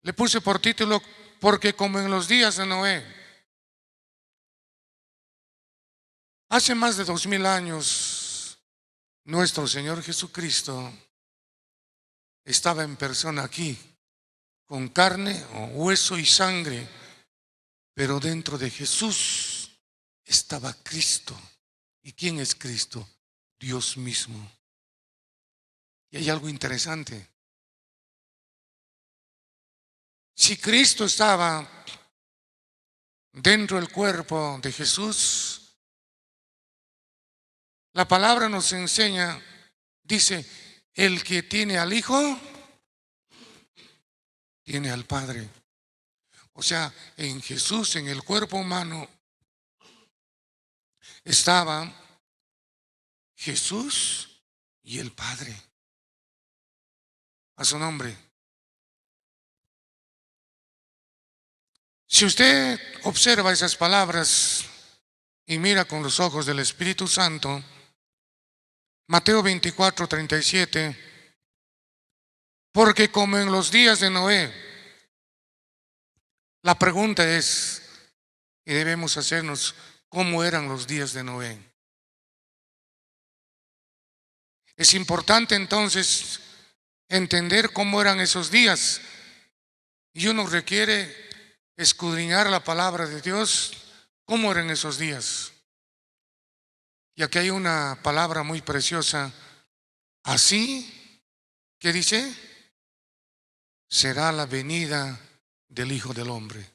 Le puse por título, porque como en los días de Noé, hace más de 2000 años, nuestro Señor Jesucristo estaba en persona aquí, con carne, hueso y sangre, pero dentro de Jesús estaba Cristo. ¿Y quién es Cristo? Dios mismo. Y hay algo interesante. Si Cristo estaba dentro del cuerpo de Jesús, la palabra nos enseña, dice, el que tiene al Hijo, tiene al Padre. O sea, en Jesús, en el cuerpo humano, estaba Jesús y el Padre. A su nombre. Si usted observa esas palabras y mira con los ojos del Espíritu Santo, Mateo 24:37, porque como en los días de Noé, la pregunta es, y debemos hacernos, ¿cómo eran los días de Noé? Es importante entonces entender cómo eran esos días, y uno requiere escudriñar la palabra de Dios, cómo eran esos días. Y aquí hay una palabra muy preciosa, así, ¿qué dice? Será la venida del Hijo del Hombre.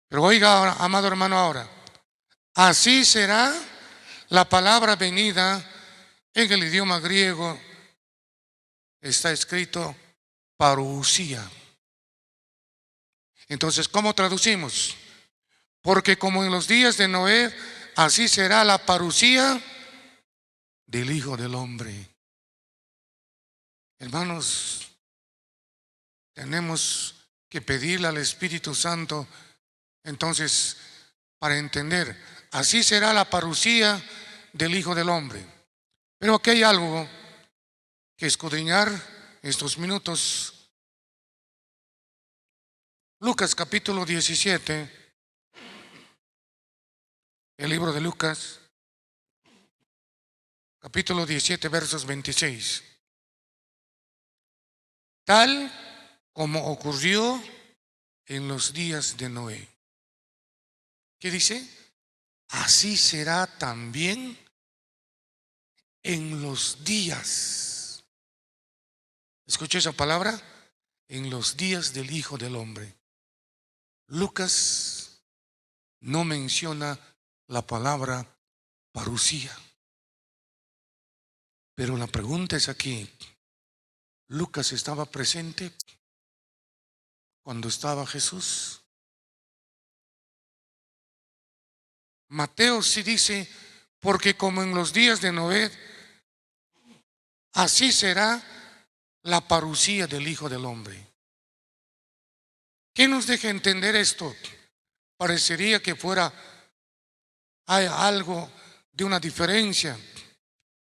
Pero oiga ahora, amado hermano, ahora, así será la palabra venida en el idioma griego, está escrito parousia. Entonces, ¿cómo traducimos? Porque como en los días de Noé, así será la parousia del Hijo del Hombre. Hermanos, tenemos que pedirle al Espíritu Santo, entonces, para entender, así será la parousia del Hijo del Hombre. Pero aquí hay algo que escudriñar estos minutos. Lucas capítulo 17, el libro de Lucas, capítulo 17, versos 26. Tal como ocurrió en los días de Noé. ¿Qué dice? Así será también en los días. ¿Escuché esa palabra? En los días del Hijo del Hombre. Lucas no menciona la palabra parousia. Pero la pregunta es aquí, ¿Lucas estaba presente cuando estaba Jesús? Mateo sí dice, porque como en los días de Noé, así será la parousia del Hijo del Hombre. ¿Qué nos deja entender esto? Parecería que hay algo de una diferencia.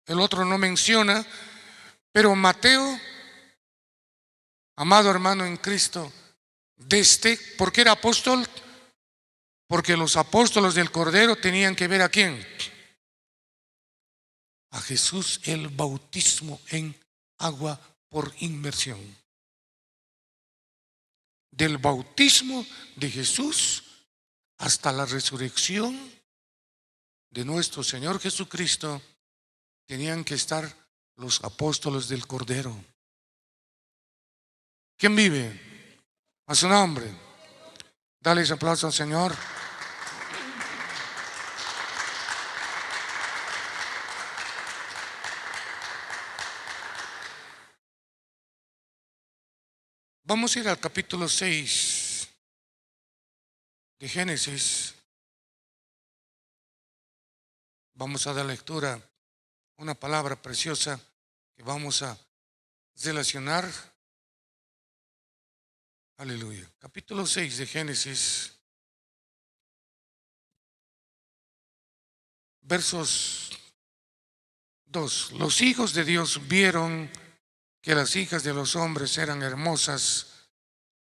El otro no menciona, pero Mateo, amado hermano en Cristo, ¿por qué era apóstol? Porque los apóstoles del Cordero tenían que ver ¿a quién? A Jesús, el bautismo en agua por inmersión. Del bautismo de Jesús hasta la resurrección de nuestro Señor Jesucristo, tenían que estar los apóstoles del Cordero. ¿Quién vive? A su nombre. Dale ese aplauso al Señor. Vamos a ir al capítulo 6 de Génesis. Vamos a dar lectura a una palabra preciosa que vamos a relacionar. Aleluya. Capítulo 6 de Génesis, versos 2. Los hijos de Dios vieron que las hijas de los hombres eran hermosas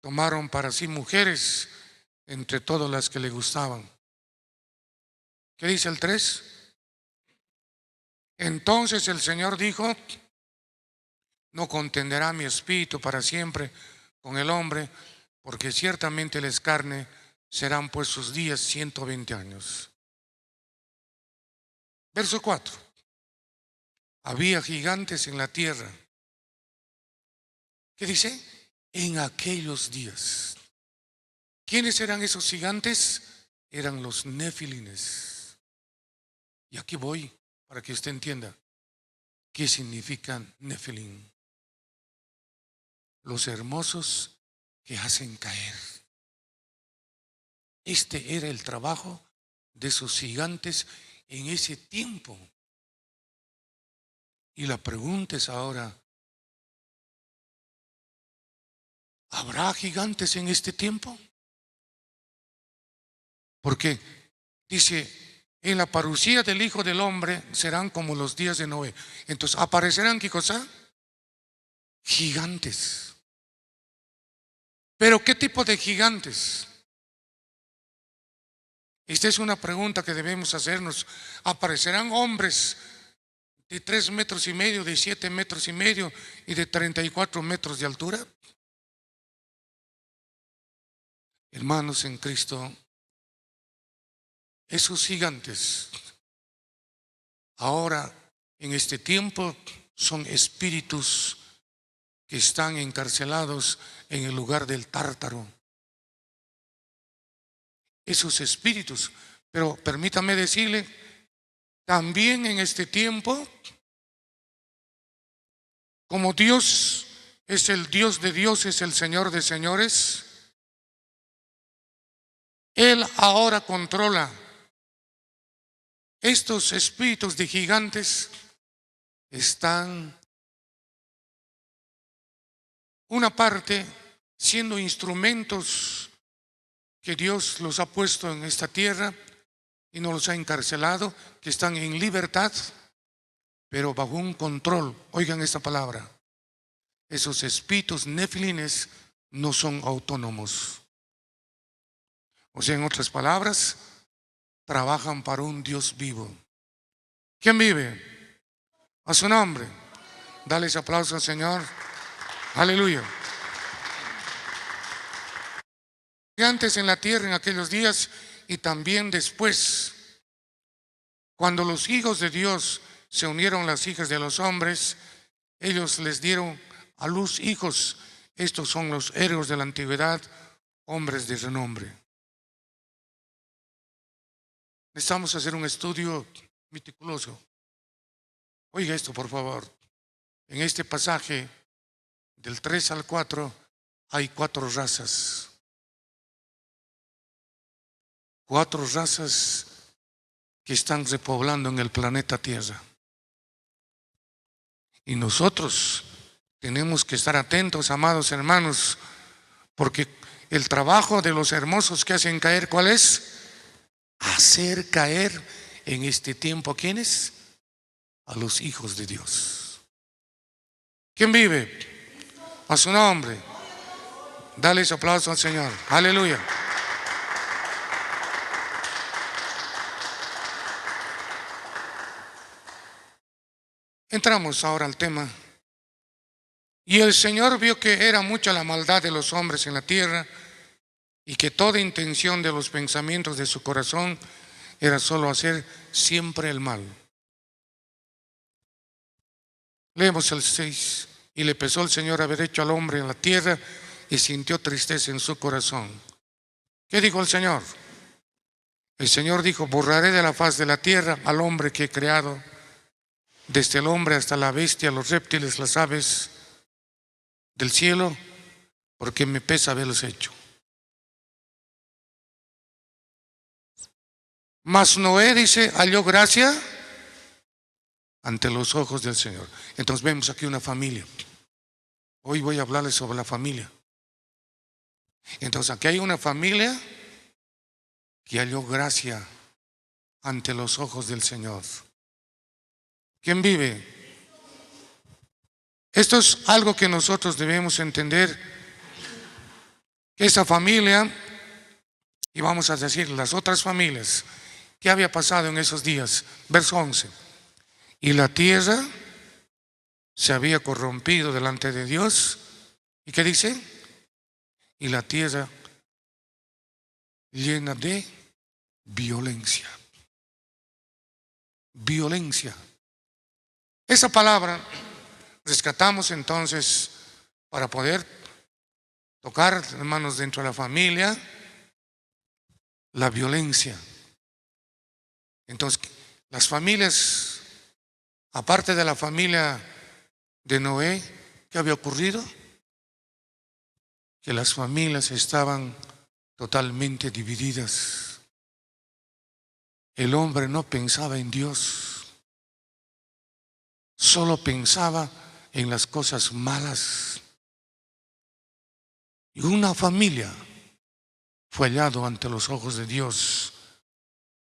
tomaron para sí mujeres entre todas las que le gustaban. ¿Qué dice el 3? Entonces el Señor dijo: no contenderá mi espíritu para siempre con el hombre, porque ciertamente les carne, serán pues sus días 120 años. Verso 4. Había gigantes en la tierra. ¿Qué dice? En aquellos días. ¿Quiénes eran esos gigantes? Eran los nefilines. Y aquí voy para que usted entienda qué significa nefilim. Los hermosos que hacen caer. Este era el trabajo de esos gigantes en ese tiempo. Y la pregunta es ahora: ¿habrá gigantes en este tiempo? Porque dice, en la parucía del Hijo del Hombre serán como los días de Noé. Entonces, ¿aparecerán qué cosa? Gigantes. ¿Pero qué tipo de gigantes? Esta es una pregunta que debemos hacernos. ¿Aparecerán hombres de 3,5 metros, de 7,5 metros y de 34 metros de altura? Hermanos en Cristo, esos gigantes ahora en este tiempo son espíritus que están encarcelados en el lugar del Tártaro. Esos espíritus, pero permítame decirle, también en este tiempo, como Dios es el Dios de dioses, el Señor de señores, Él ahora controla estos espíritus de gigantes. Están una parte siendo instrumentos que Dios los ha puesto en esta tierra y no los ha encarcelado, que están en libertad, pero bajo un control. Oigan esta palabra: esos espíritus nefilines no son autónomos. O sea, en otras palabras, trabajan para un Dios vivo. ¿Quién vive? A su nombre. Dale ese aplauso al Señor. Aleluya. Antes en la tierra en aquellos días y también después, cuando los hijos de Dios se unieron a las hijas de los hombres, ellos les dieron a luz hijos. Estos son los héroes de la antigüedad, hombres de renombre. Necesitamos hacer un estudio meticuloso. Oiga esto, por favor. En este pasaje del 3 al 4 hay 4 razas. 4 razas que están repoblando en el planeta Tierra. Y nosotros tenemos que estar atentos, amados hermanos, porque el trabajo de los hermosos que hacen caer, ¿cuál es? Hacer caer en este tiempo, ¿quiénes? A los hijos de Dios. ¿Quién vive? A su nombre. Dale ese aplauso al Señor. Aleluya. Entramos ahora al tema. Y el Señor vio que era mucha la maldad de los hombres en la tierra, y que toda intención de los pensamientos de su corazón era solo hacer siempre el mal. Leemos el 6. Y le pesó el Señor haber hecho al hombre en la tierra, y sintió tristeza en su corazón. ¿Qué dijo el Señor? El Señor dijo: borraré de la faz de la tierra al hombre que he creado, desde el hombre hasta la bestia, los reptiles, las aves del cielo, porque me pesa haberlos hecho. Mas Noé, dice, halló gracia ante los ojos del Señor. Entonces vemos aquí una familia. Hoy voy a hablarles sobre la familia. Entonces aquí hay una familia que halló gracia ante los ojos del Señor. ¿Quién vive? Esto es algo que nosotros debemos entender. que esa familia, y vamos a decir las otras familias, ¿qué había pasado en esos días? Verso 11. Y la tierra se había corrompido delante de Dios. ¿Y qué dice? Y la tierra llena de violencia. Violencia. Esa palabra rescatamos entonces para poder tocar, hermanos, dentro de la familia, la violencia. Entonces, las familias, aparte de la familia de Noé, ¿qué había ocurrido? Que las familias estaban totalmente divididas. El hombre no pensaba en Dios, solo pensaba en las cosas malas. Y una familia fue hallado ante los ojos de Dios.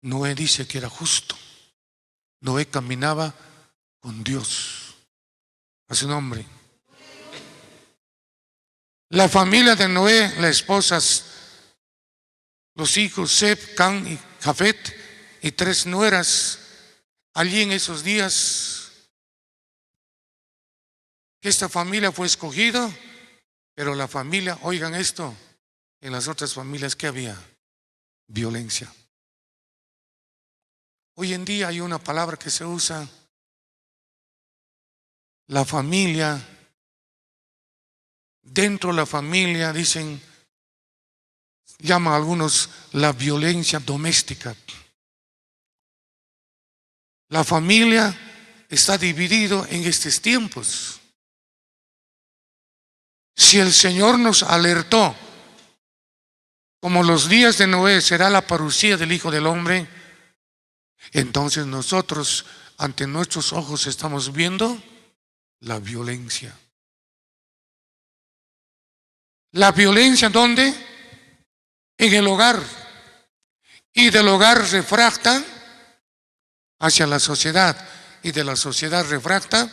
Noé dice que era justo. Noé caminaba con Dios. A su nombre. La familia de Noé, las esposas, los hijos Seb, Can y Jafet, y 3 nueras, allí en esos días que esta familia fue escogida, pero la familia, oigan esto, en las otras familias que había violencia. Hoy en día hay una palabra que se usa, la familia, dentro de la familia dicen, llaman algunos la violencia doméstica. La familia está dividido en estos tiempos. Si el Señor nos alertó, como los días de Noé será la parucía del Hijo del Hombre, entonces nosotros ante nuestros ojos estamos viendo la violencia. La violencia, ¿dónde? En el hogar. Y del hogar refracta hacia la sociedad, y de la sociedad refracta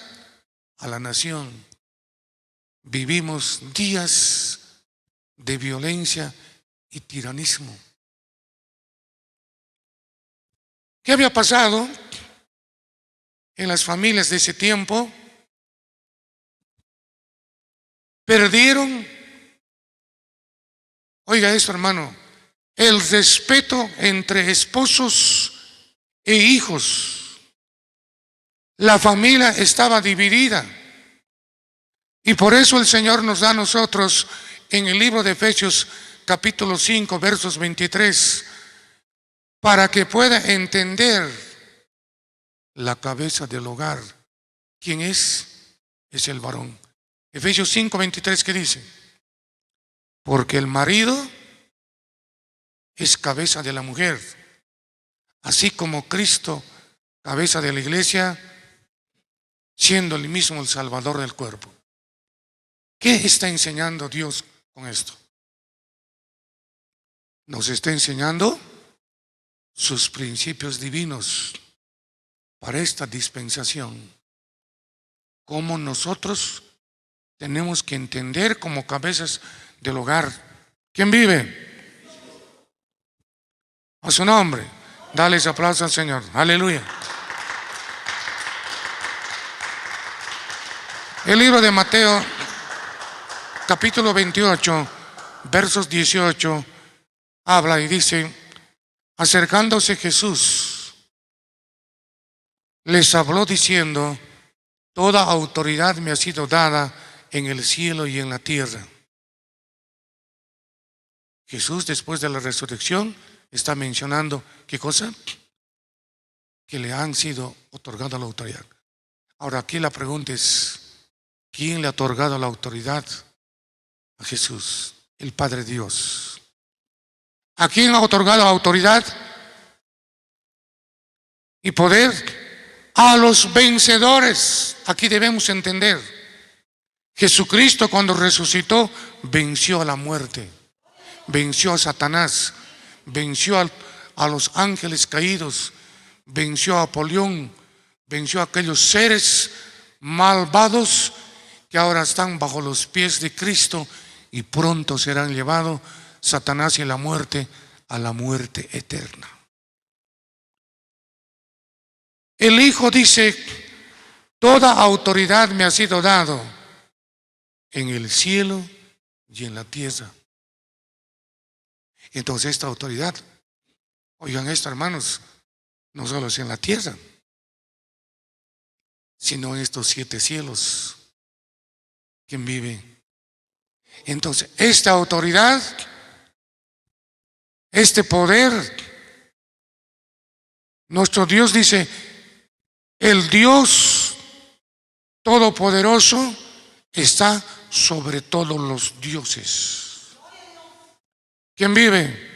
a la nación. Vivimos días de violencia y tiranismo. ¿Qué había pasado en las familias de ese tiempo? Perdieron, oiga esto, hermano, el respeto entre esposos e hijos. La familia estaba dividida. Y por eso el Señor nos da a nosotros en el libro de Efesios capítulo 5 versos 23 para que pueda entender la cabeza del hogar. ¿Quién es? Es el varón. Efesios 5, 23, ¿qué dice? Porque el marido es cabeza de la mujer, así como Cristo, cabeza de la iglesia, siendo el mismo el Salvador del cuerpo. ¿Qué está enseñando Dios con esto? Nos está enseñando sus principios divinos para esta dispensación. Cómo nosotros tenemos que entender como cabezas del hogar. ¿Quién vive? A su nombre. Dale ese aplauso al Señor. Aleluya. El libro de Mateo, capítulo 28, versos 18, habla y dice: acercándose Jesús, les habló diciendo: toda autoridad me ha sido dada en el cielo y en la tierra. Jesús, después de la resurrección, está mencionando, ¿qué cosa? Que le han sido otorgada la autoridad. Ahora aquí la pregunta es, ¿quién le ha otorgado la autoridad? A Jesús, el Padre Dios. ¿A quién ha otorgado autoridad y poder? A los vencedores. Aquí debemos entender, Jesucristo cuando resucitó venció a la muerte, venció a Satanás, venció a los ángeles caídos, venció a Apolión, venció a aquellos seres malvados que ahora están bajo los pies de Cristo y pronto serán llevados Satanás y la muerte a la muerte eterna. El Hijo dice: toda autoridad me ha sido dado en el cielo y en la tierra. Entonces esta autoridad, oigan esto, hermanos, no solo es en la tierra, sino en estos 7 cielos. ¿Quién vive? Entonces, esta autoridad, este poder, nuestro Dios dice: el Dios Todopoderoso está sobre todos los dioses. ¿Quién vive?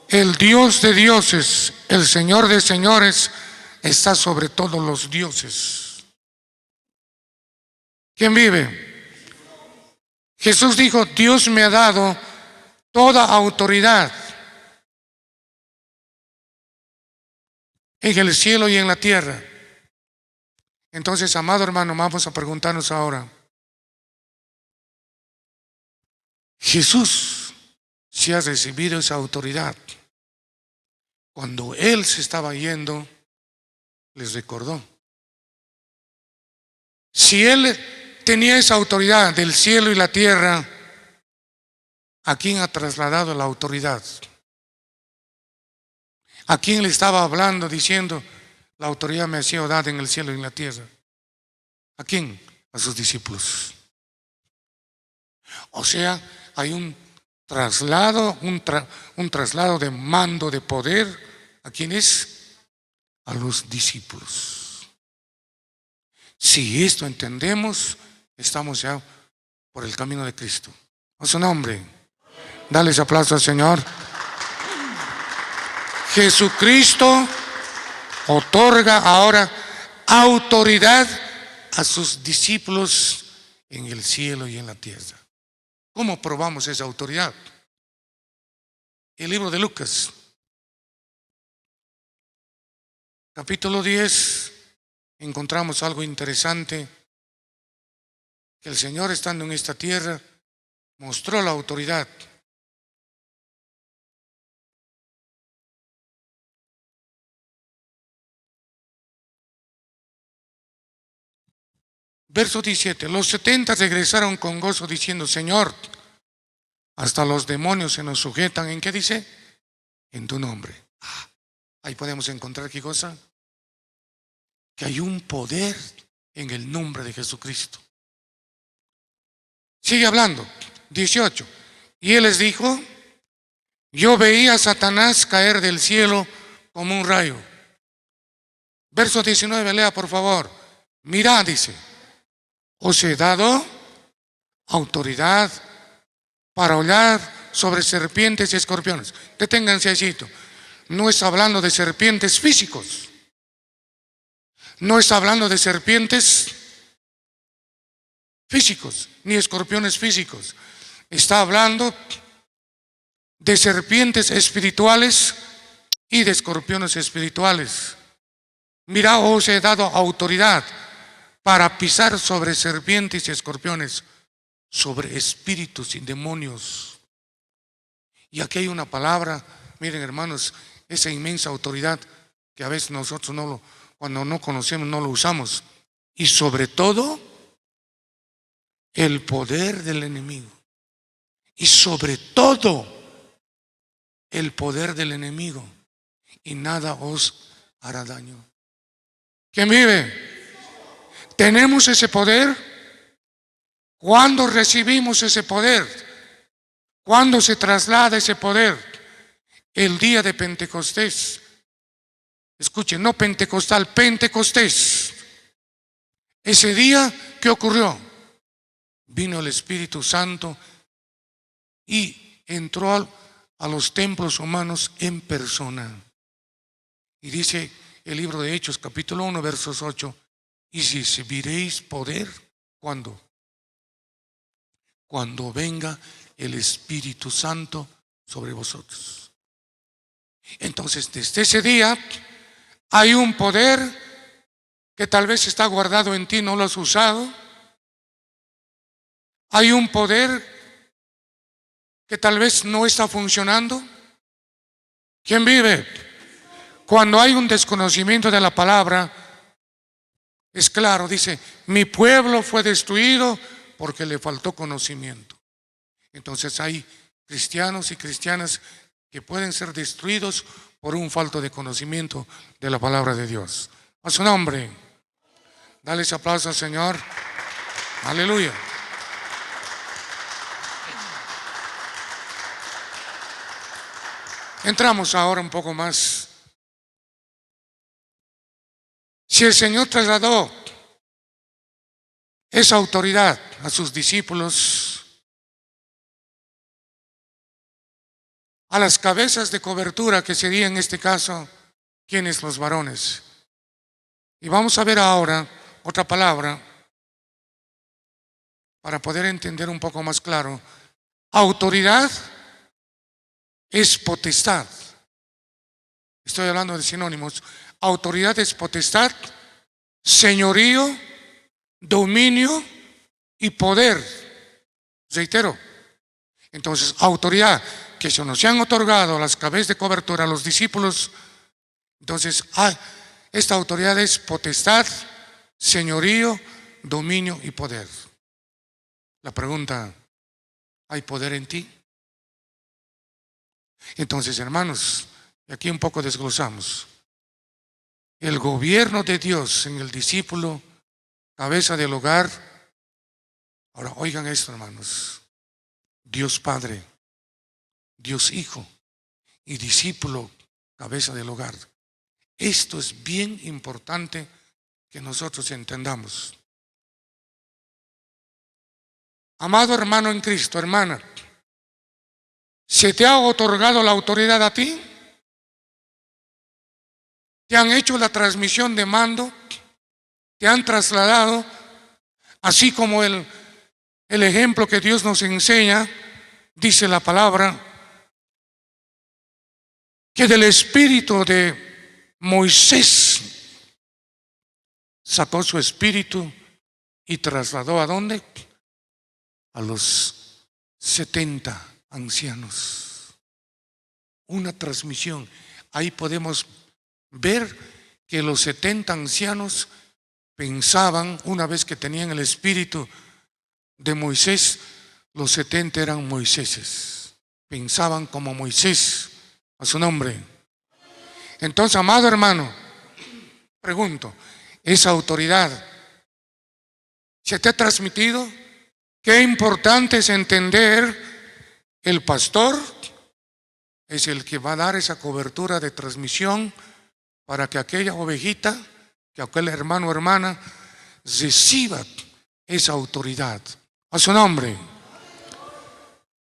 El Dios de dioses, el Señor de señores, está sobre todos los dioses. ¿Quién vive? Jesús dijo: Dios me ha dado toda autoridad en el cielo y en la tierra. Entonces, amado hermano, vamos a preguntarnos ahora: Jesús, si ha recibido esa autoridad, cuando Él se estaba yendo, les recordó. Si Él tenía esa autoridad del cielo y la tierra, ¿a quién ha trasladado la autoridad? ¿A quién le estaba hablando diciendo: la autoridad me ha sido dada en el cielo y en la tierra? ¿A quién? A sus discípulos. O sea, hay un traslado, un traslado de mando, de poder. ¿A quién es? A los discípulos. Si esto entendemos, estamos ya por el camino de Cristo. A su nombre, dale ese aplauso al Señor. Jesucristo otorga ahora autoridad a sus discípulos en el cielo y en la tierra. ¿Cómo probamos esa autoridad? El libro de Lucas, capítulo 10, encontramos algo interesante, que el Señor, estando en esta tierra, mostró la autoridad. Verso 17: los 70 regresaron con gozo diciendo: Señor, hasta los demonios se nos sujetan. ¿En qué dice? En tu nombre. Ahí podemos encontrar qué cosa: que hay un poder en el nombre de Jesucristo. Sigue hablando. 18: y Él les dijo: yo veía a Satanás caer del cielo como un rayo. Verso 19, lea por favor. Mirad, dice, os he dado autoridad para hollar sobre serpientes y escorpiones. Deténganse allí. No está hablando de serpientes físicos. No está hablando de serpientes físicos, ni escorpiones físicos. Está hablando de serpientes espirituales y de escorpiones espirituales. Mira, os he dado autoridad para pisar sobre serpientes y escorpiones, sobre espíritus y demonios. Y aquí hay una palabra, miren hermanos, esa inmensa autoridad que a veces nosotros cuando no conocemos no lo usamos. Y sobre todo, el poder del enemigo. Y sobre todo, el poder del enemigo. Y nada os hará daño. ¿Quién vive? ¿Tenemos ese poder? ¿Cuándo recibimos ese poder? ¿Cuándo se traslada ese poder? El día de Pentecostés. Escuchen, no pentecostal, Pentecostés. Ese día, ¿qué ocurrió? Vino el Espíritu Santo y entró a los templos humanos en persona. Y dice el libro de Hechos, capítulo 1, versos 8: y si recibiréis poder, ¿cuándo? Cuando venga el Espíritu Santo sobre vosotros. Entonces, desde ese día hay un poder que tal vez está guardado en ti, no lo has usado. Hay un poder que tal vez no está funcionando? ¿Quién vive? Cuando hay un desconocimiento de la palabra, es claro, dice, mi pueblo fue destruido porque le faltó conocimiento. Entonces hay cristianos y cristianas que pueden ser destruidos por un falto de conocimiento de la palabra de Dios. A su nombre, dale ese aplauso al Señor. Aleluya. Entramos ahora un poco más. Si el Señor trasladó esa autoridad a sus discípulos, a las cabezas de cobertura, que sería en este caso, ¿quiénes? Los varones. Y vamos a ver ahora otra palabra para poder entender un poco más claro. Autoridad es potestad. Estoy hablando de sinónimos. Autoridad es potestad, señorío, dominio y poder. Reitero. Entonces, autoridad que se nos han otorgado a las cabezas de cobertura, a los discípulos. Entonces, esta autoridad es potestad, señorío, dominio y poder. La pregunta, ¿hay poder en ti? Entonces, hermanos, aquí un poco desglosamos. El gobierno de Dios en el discípulo, cabeza del hogar. Ahora, oigan esto, hermanos. Dios Padre, Dios Hijo y discípulo, cabeza del hogar. Esto es bien importante que nosotros entendamos. Amado hermano en Cristo, hermana, ¿se te ha otorgado la autoridad a ti? ¿Te han hecho la transmisión de mando? ¿Te han trasladado? Así como el ejemplo que Dios nos enseña, dice la palabra, que del espíritu de Moisés sacó su espíritu y trasladó ¿a dónde? A los 70 ancianos. Una transmisión. Ahí podemos ver que los 70 ancianos pensaban, una vez que tenían el espíritu de Moisés, los 70 eran Moiséses. Pensaban como Moisés, a su nombre. Entonces, amado hermano, pregunto, ¿esa autoridad se te ha transmitido? Qué importante es entender, el pastor es el que va a dar esa cobertura de transmisión para que aquella ovejita, que aquel hermano o hermana reciba esa autoridad. A su nombre.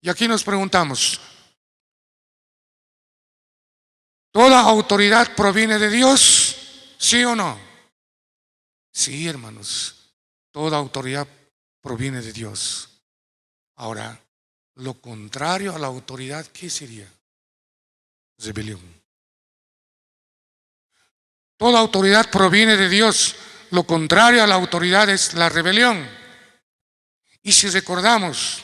Y aquí nos preguntamos, ¿toda autoridad proviene de Dios? ¿Sí o no? Sí, hermanos, toda autoridad proviene de Dios. Ahora, lo contrario a la autoridad, ¿qué sería? Rebelión. Toda autoridad proviene de Dios. Lo contrario a la autoridad es la rebelión. Y si recordamos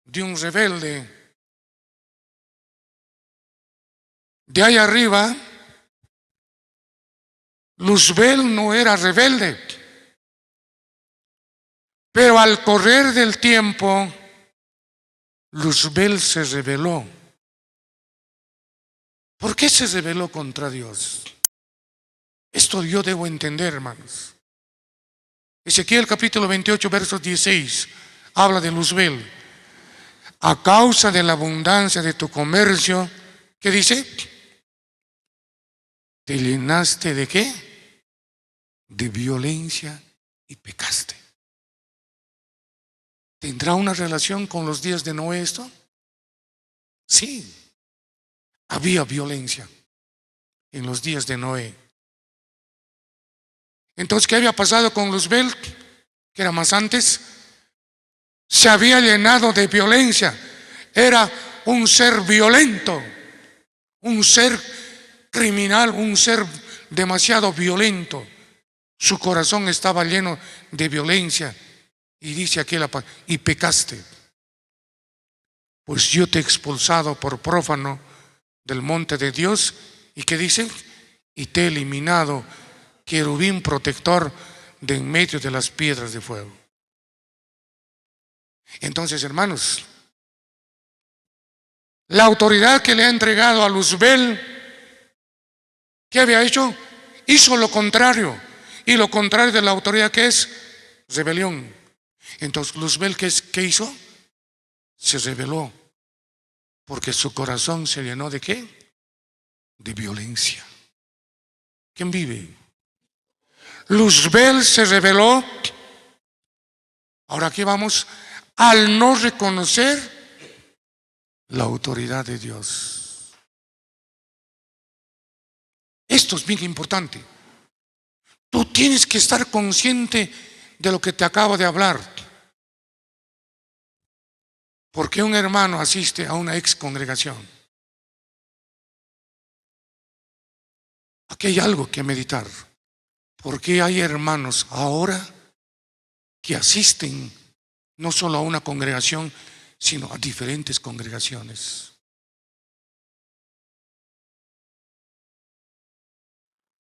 de un rebelde, de ahí arriba, Luzbel no era rebelde, pero al correr del tiempo, Luzbel se rebeló. ¿Por qué se rebeló contra Dios? Esto yo debo entender, hermanos. Ezequiel capítulo 28, versos 16, habla de Luzbel. A causa de la abundancia de tu comercio, ¿qué dice? ¿Te llenaste de qué? De violencia y pecaste. ¿Tendrá una relación con los días de Noé esto? Sí. Había violencia en los días de Noé. Entonces, ¿qué había pasado con Luzbel? Que era más antes. Se había llenado de violencia. Era un ser violento, un ser criminal, un ser demasiado violento. Su corazón estaba lleno de violencia. Y dice aquí y pecaste. pues yo te he expulsado por prófano del monte de Dios. ¿Y qué dice? Y te he eliminado, querubín protector, de en medio de las piedras de fuego. Entonces, hermanos, la autoridad que le ha entregado a Luzbel, ¿qué había hecho? Hizo lo contrario. Y lo contrario de la autoridad, ¿qué es? Rebelión. Entonces, Luzbel, ¿qué hizo? Se rebeló, porque su corazón se llenó ¿de qué? De violencia. ¿Quién vive? Luzbel se rebeló. Ahora aquí vamos, al no reconocer la autoridad de Dios. Esto es bien importante. Tú tienes que estar consciente de lo que te acabo de hablar. ¿Por qué un hermano asiste a una ex congregación? Aquí hay algo que meditar. ¿Por qué hay hermanos ahora que asisten no solo a una congregación, sino a diferentes congregaciones?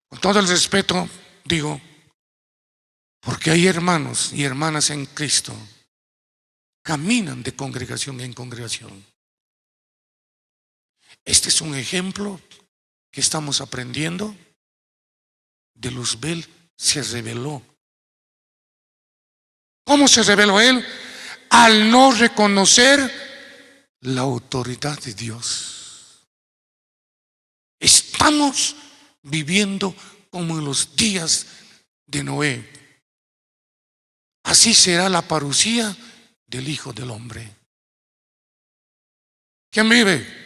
Con todo el respeto digo, porque hay hermanos y hermanas en Cristo, caminan de congregación en congregación. Este es un ejemplo que estamos aprendiendo. De Luzbel se rebeló. ¿Cómo se rebeló él? Al no reconocer la autoridad de Dios. Estamos viviendo como en los días de Noé. Así será la parucía del Hijo del Hombre. ¿Quién vive?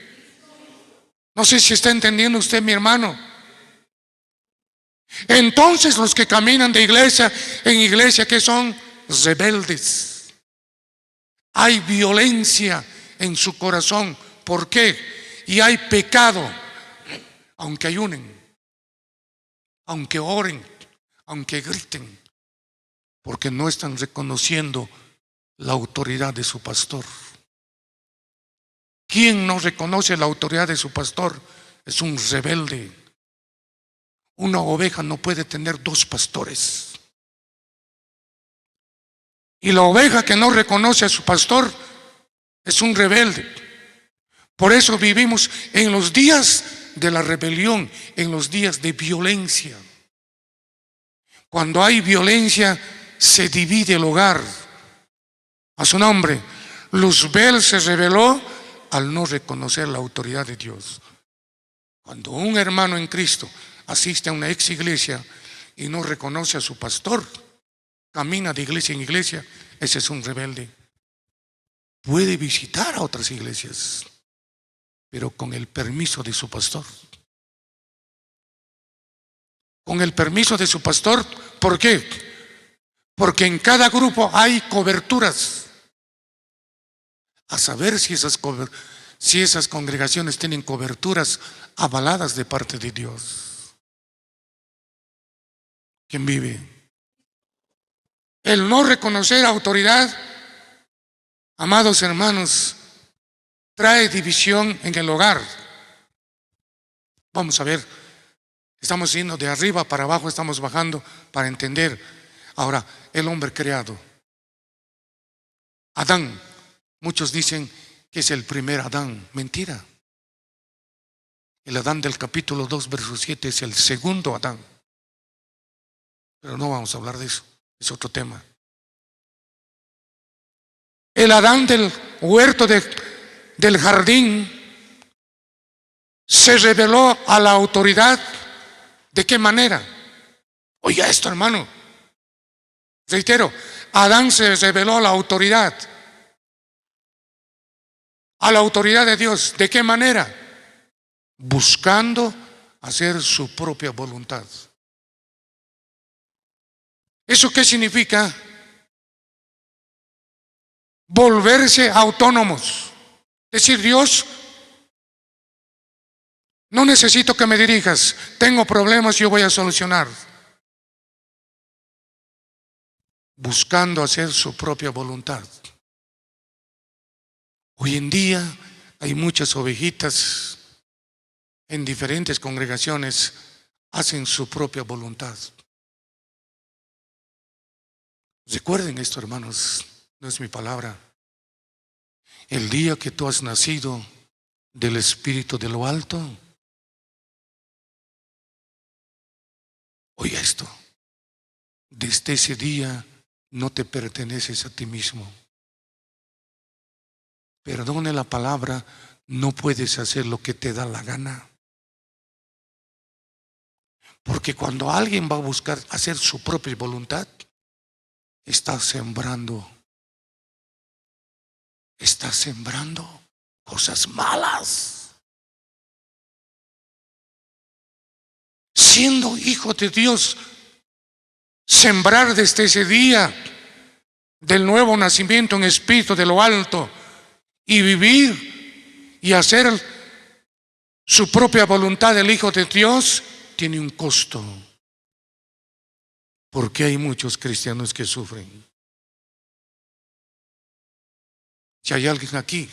No sé si está entendiendo usted, mi hermano. Entonces los que caminan de iglesia en iglesia, ¿qué son? Rebeldes. Hay violencia en su corazón. ¿Por qué? Y hay pecado. Aunque ayunen, aunque oren, aunque griten, porque no están reconociendo la autoridad de su pastor. ¿Quién no reconoce la autoridad de su pastor? Es un rebelde. Una oveja no puede tener dos pastores. Y la oveja que no reconoce a su pastor es un rebelde. Por eso vivimos en los días de la rebelión, en los días de violencia. Cuando hay violencia, se divide el hogar. A su nombre, Luzbel se rebeló al no reconocer la autoridad de Dios. Cuando un hermano en Cristo asiste a una ex iglesia y no reconoce a su pastor, camina de iglesia en iglesia, ese es un rebelde. Puede visitar a otras iglesias, pero con el permiso de su pastor. Con el permiso de su pastor. ¿Por qué? Porque en cada grupo hay coberturas. A saber si esas congregaciones tienen coberturas avaladas de parte de Dios. ¿Quién vive? El no reconocer autoridad, amados hermanos, trae división en el hogar. Vamos a ver, estamos yendo de arriba para abajo, estamos bajando para entender. Ahora, el hombre creado, Adán, muchos dicen que es el primer Adán. Mentira. El Adán del capítulo 2, verso 7 es el segundo Adán. Pero no vamos a hablar de eso, es otro tema. El Adán del huerto del jardín se rebeló a la autoridad. ¿De qué manera? Oiga esto, hermano. Reitero, Adán se rebeló a la autoridad. A la autoridad de Dios. ¿De qué manera? Buscando hacer su propia voluntad. ¿Eso qué significa? Volverse autónomos. Decir, Dios, no necesito que me dirijas, tengo problemas, yo voy a solucionar. Buscando hacer su propia voluntad. Hoy en día hay muchas ovejitas en diferentes congregaciones, hacen su propia voluntad. Recuerden esto, hermanos, no es mi palabra. El día que tú has nacido del Espíritu de lo alto, oiga esto, desde ese día no te perteneces a ti mismo. Perdone la palabra, no puedes hacer lo que te da la gana. Porque cuando alguien va a buscar hacer su propia voluntad, está sembrando cosas malas. Siendo hijo de Dios, sembrar desde ese día del nuevo nacimiento en espíritu de lo alto y vivir y hacer su propia voluntad del Hijo de Dios tiene un costo. Porque hay muchos cristianos que sufren. Si hay alguien aquí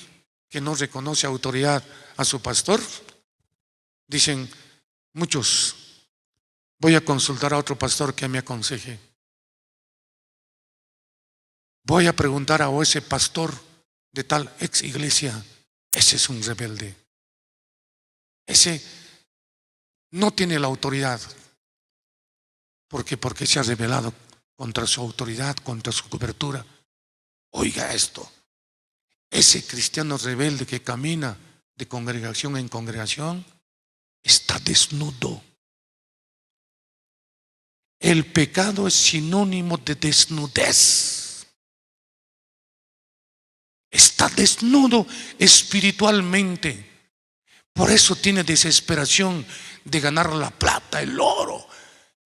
que no reconoce autoridad a su pastor, dicen muchos, voy a consultar a otro pastor que me aconseje. Voy a preguntar a ese pastor de tal ex iglesia. Ese es un rebelde. Ese no tiene la autoridad. ¿Por qué? Porque se ha rebelado contra su autoridad, contra su cobertura. Oiga esto. Ese cristiano rebelde que camina de congregación en congregación está desnudo. El pecado es sinónimo de desnudez. Está desnudo espiritualmente. Por eso tiene desesperación de ganar la plata, el oro.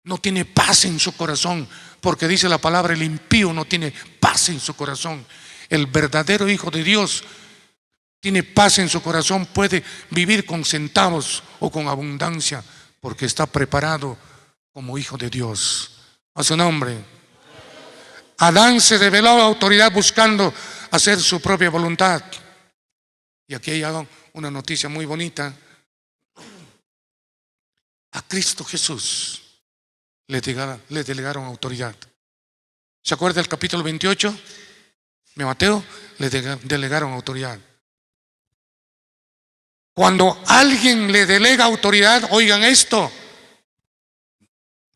No tiene paz en su corazón, porque dice la palabra, el impío no tiene paz en su corazón. El verdadero hijo de Dios tiene paz en su corazón, puede vivir con centavos o con abundancia, porque está preparado como hijo de Dios. A su nombre. Adán se reveló a la autoridad buscando hacer su propia voluntad. Y aquí hay una noticia muy bonita. A Cristo Jesús le delegaron autoridad. ¿Se acuerda del capítulo 28 de Mateo? Le delegaron autoridad. Cuando alguien le delega autoridad, oigan esto,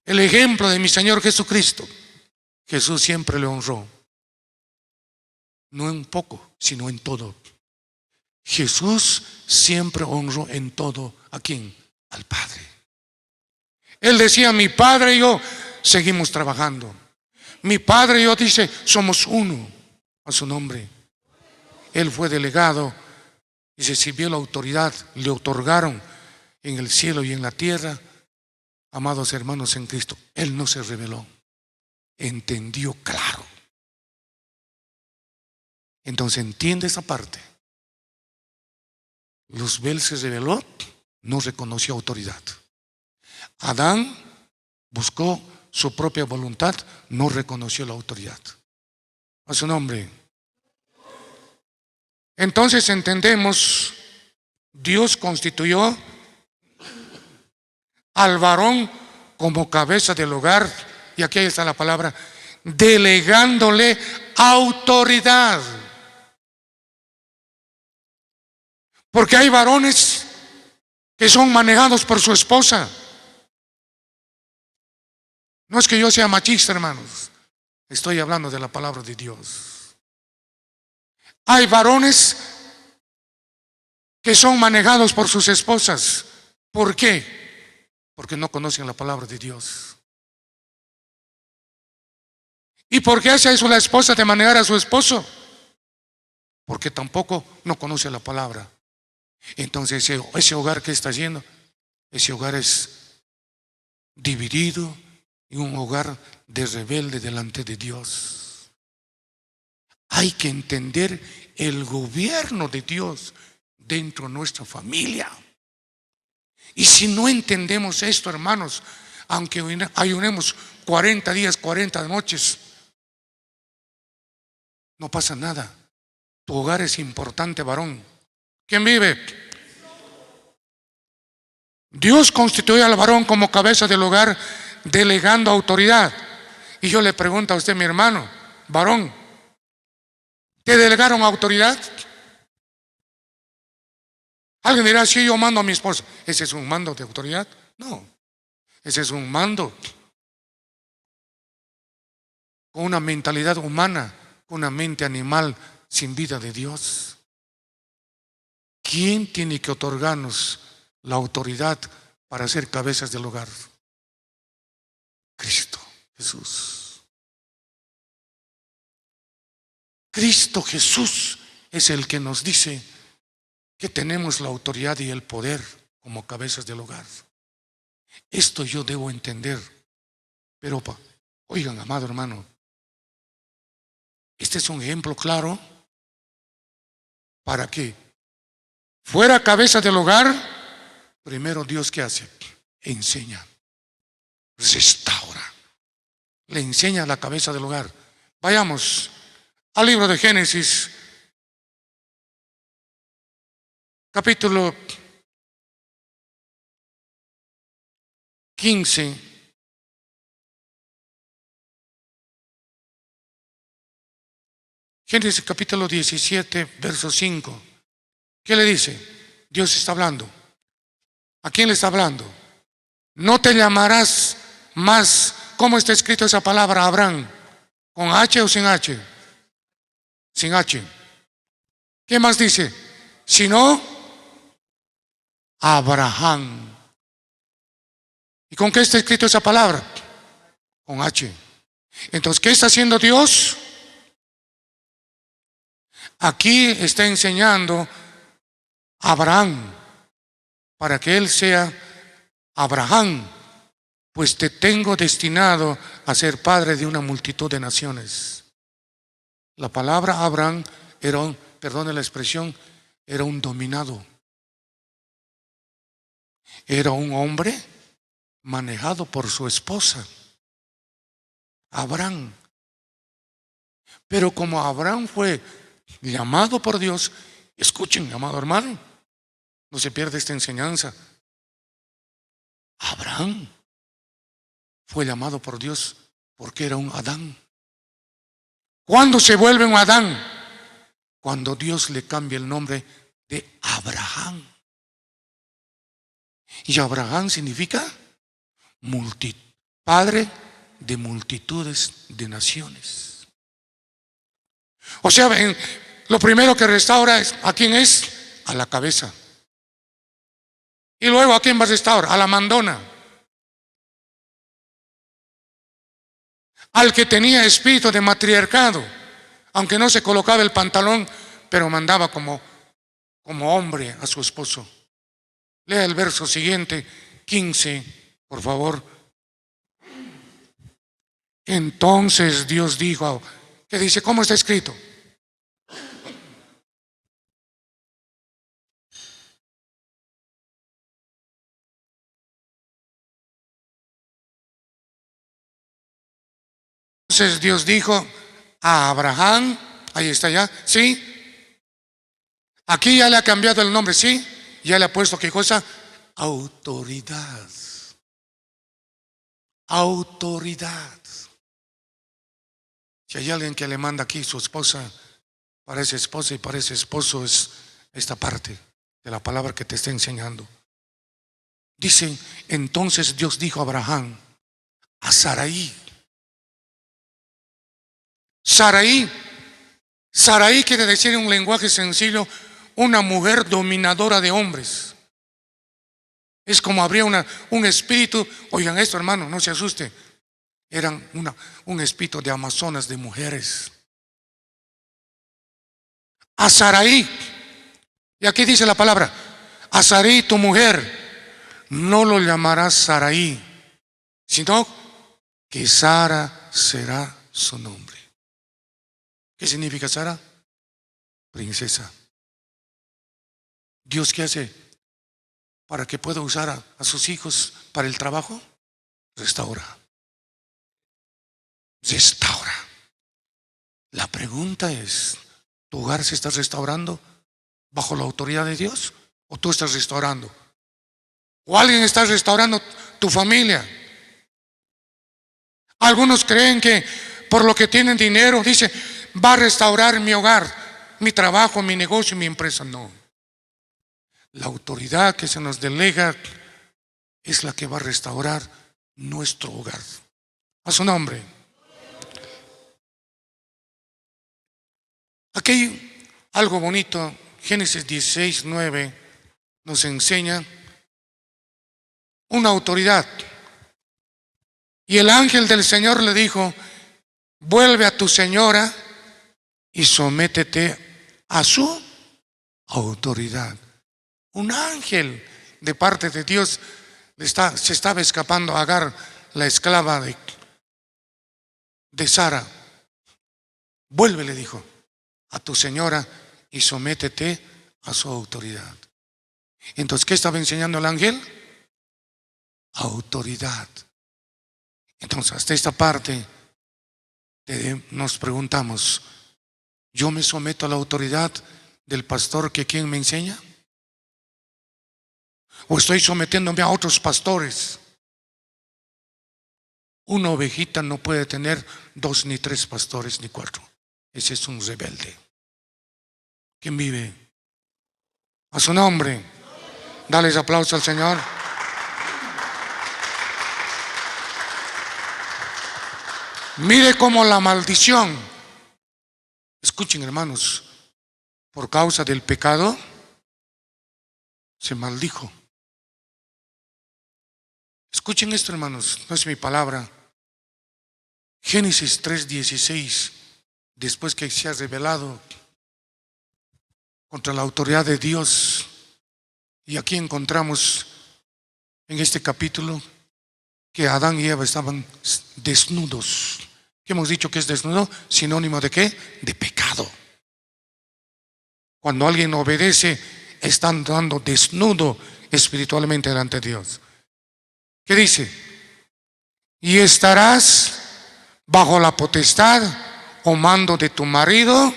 el ejemplo de mi Señor Jesucristo. Jesús siempre le honró, no en poco, sino en todo. Jesús siempre honró en todo. ¿A quién? Al Padre. Él decía, mi Padre y yo seguimos trabajando. Mi Padre y yo, dice, somos uno. A su nombre. Él fue delegado y recibió la autoridad, le otorgaron en el cielo y en la tierra. Amados hermanos en Cristo, Él no se rebeló, entendió claro. Entonces entiende esa parte. Luzbel se rebeló, no reconoció autoridad. Adán buscó su propia voluntad, no reconoció la autoridad. A su nombre. Entonces entendemos, Dios constituyó al varón como cabeza del hogar, y aquí está la palabra, delegándole autoridad. Porque hay varones que son manejados por su esposa. No es que yo sea machista, hermanos, estoy hablando de la palabra de Dios. Hay varones que son manejados por sus esposas. ¿Por qué? Porque no conocen la palabra de Dios. ¿Y por qué hace eso la esposa de manejar a su esposo? Porque tampoco no conoce la palabra. Entonces ese hogar que está lleno, ese hogar es dividido y un hogar de rebelde delante de Dios. Hay que entender el gobierno de Dios dentro de nuestra familia. Y si no entendemos esto, hermanos, aunque ayunemos 40 días, 40 noches, no pasa nada. Tu hogar es importante, varón. ¿Quién vive? Dios constituye al varón como cabeza del hogar, delegando autoridad. Y yo le pregunto a usted, mi hermano, varón, ¿te delegaron autoridad? Alguien dirá, sí, yo mando a mi esposa. ¿Ese es un mando de autoridad? No, ese es un mando con una mentalidad humana, con una mente animal sin vida de Dios. ¿Quién tiene que otorgarnos la autoridad para ser cabezas del hogar? Cristo Jesús. Cristo Jesús es el que nos dice que tenemos la autoridad y el poder como cabezas del hogar. Esto yo debo entender. Pero oigan, amado hermano, este es un ejemplo claro para que fuera cabeza del hogar. Primero Dios, ¿qué hace? Enseña, restaura, le enseña a la cabeza del hogar. Vayamos al libro de Génesis, capítulo 15. Génesis capítulo 17, verso 5. ¿Qué le dice? Dios está hablando. ¿A quién le está hablando? No te llamarás más, ¿cómo está escrito esa palabra, Abraham? ¿Con H o sin H? Sin H. ¿Qué más dice? Sino Abraham. ¿Y con qué está escrito esa palabra? Con H. Entonces, ¿qué está haciendo Dios? Aquí está enseñando a Abraham para que él sea Abraham, pues te tengo destinado a ser padre de una multitud de naciones. La palabra Abraham era, perdone la expresión, era un dominado. Era un hombre manejado por su esposa, Abraham. Pero como Abraham fue llamado por Dios, escuchen, amado hermano, no se pierda esta enseñanza. Abraham fue llamado por Dios porque era un Adán. ¿Cuándo se vuelve un Adán? Cuando Dios le cambia el nombre de Abraham. Y Abraham significa padre de multitudes de naciones. O sea, lo primero que restaura es, ¿a quién es? A la cabeza. Y luego, ¿a quién va a restaurar? A la mandona. Al que tenía espíritu de matriarcado, aunque no se colocaba el pantalón, pero mandaba como hombre a su esposo. Lea el verso siguiente, 15, por favor. Entonces Dios dijo, ¿qué dice? ¿Cómo está escrito? Entonces Dios dijo a Abraham, ahí está ya, ¿sí? Aquí ya le ha cambiado el nombre, ¿sí? Ya le ha puesto, ¿qué cosa? Autoridad. Autoridad. Si hay alguien que le manda aquí su esposa, para esa esposa y para ese esposo, es esta parte de la palabra que te está enseñando. Dice, entonces Dios dijo a Abraham, a Sarai. Sarai quiere decir en un lenguaje sencillo, una mujer dominadora de hombres. Es como habría un espíritu, oigan esto hermano, no se asuste, eran un espíritu de amazonas, de mujeres. A Sarai, y aquí dice la palabra, a Sarai tu mujer, no lo llamarás Sarai, sino que Sara será su nombre. ¿Qué significa Sara? Princesa. ¿Dios qué hace para que pueda usar a sus hijos para el trabajo? Restaura. Restaura. La pregunta es, ¿Tu hogar se está restaurando bajo la autoridad de Dios? ¿O tú estás restaurando? ¿O alguien está restaurando tu familia? Algunos creen que por lo que tienen dinero, dice, va a restaurar mi hogar, mi trabajo, mi negocio, mi empresa. No. La autoridad que se nos delega es la que va a restaurar nuestro hogar. A su nombre. Aquí hay algo bonito. Génesis 16:9 nos enseña una autoridad. Y el ángel del Señor le dijo: vuelve a tu señora y sométete a su autoridad. Un ángel de parte de Dios se estaba escapando a Agar, la esclava de Sara. Vuelve, le dijo, a tu señora y sométete a su autoridad. Entonces, ¿qué estaba enseñando el ángel? Autoridad. Entonces, hasta esta parte nos preguntamos, ¿yo me someto a la autoridad del pastor que quien me enseña? ¿O estoy sometiéndome a otros pastores? Una ovejita no puede tener 2 ni 3 pastores ni 4. Ese es un rebelde. ¿Quién vive? A su nombre. Dale aplauso al Señor. Mire cómo la maldición, escuchen hermanos, por causa del pecado se maldijo. Escuchen esto, hermanos, no es mi palabra. Génesis 3:16, después que se ha revelado contra la autoridad de Dios, y aquí encontramos en este capítulo que Adán y Eva estaban desnudos. ¿Qué hemos dicho que es desnudo? Sinónimo de ¿qué? De pecado. Cuando alguien obedece, está andando desnudo espiritualmente delante de Dios. ¿Qué dice? Y estarás bajo la potestad o mando de tu marido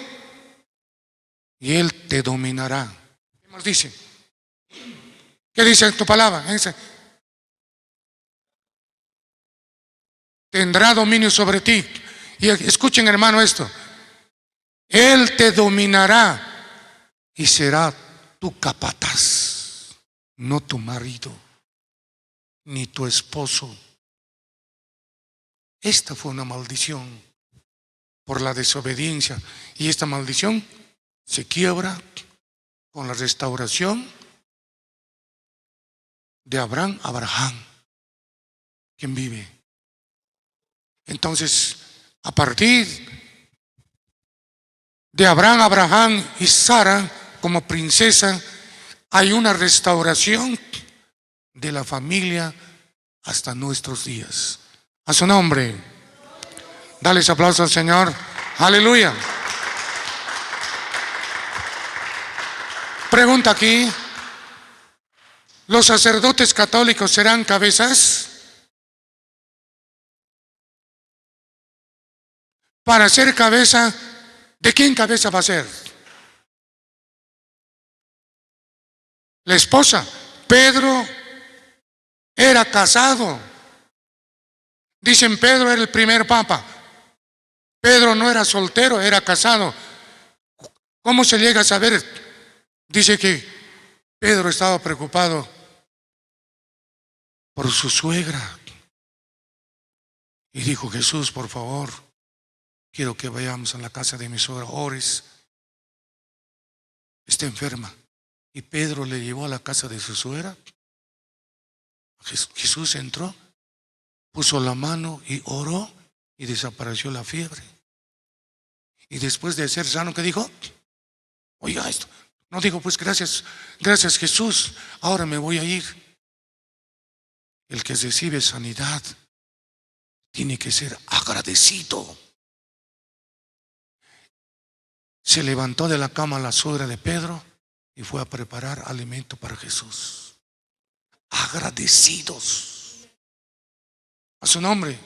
y él te dominará. ¿Qué más dice? ¿Qué dice tu palabra? Tendrá dominio sobre ti. Y escuchen, hermano, esto. Él te dominará y será tu capataz, no tu marido, ni tu esposo. Esta fue una maldición por la desobediencia. Y esta maldición se quiebra con la restauración de Abraham, quien vive. Entonces, a partir de Abraham y Sara como princesa, hay una restauración de la familia hasta nuestros días. A su nombre. Dale ese aplauso al Señor. Aleluya. Pregunta aquí: ¿los sacerdotes católicos serán cabezas? Para ser cabeza, ¿de quién cabeza va a ser? La esposa. Pedro era casado. Dicen Pedro era el primer papa. Pedro no era soltero, era casado. ¿Cómo se llega a saber? Dice que Pedro estaba preocupado por su suegra. Y dijo: Jesús, por favor, quiero que vayamos a la casa de mi suegra. Ores, está enferma. Y Pedro le llevó a la casa de su suegra. Jesús entró, puso la mano y oró y desapareció la fiebre. Y después de ser sano, ¿qué dijo? Oiga esto. No dijo, pues gracias Jesús, ahora me voy a ir. El que recibe sanidad tiene que ser agradecido. Se levantó de la cama la suegra de Pedro y fue a preparar alimento para Jesús. Agradecidos. A su nombre.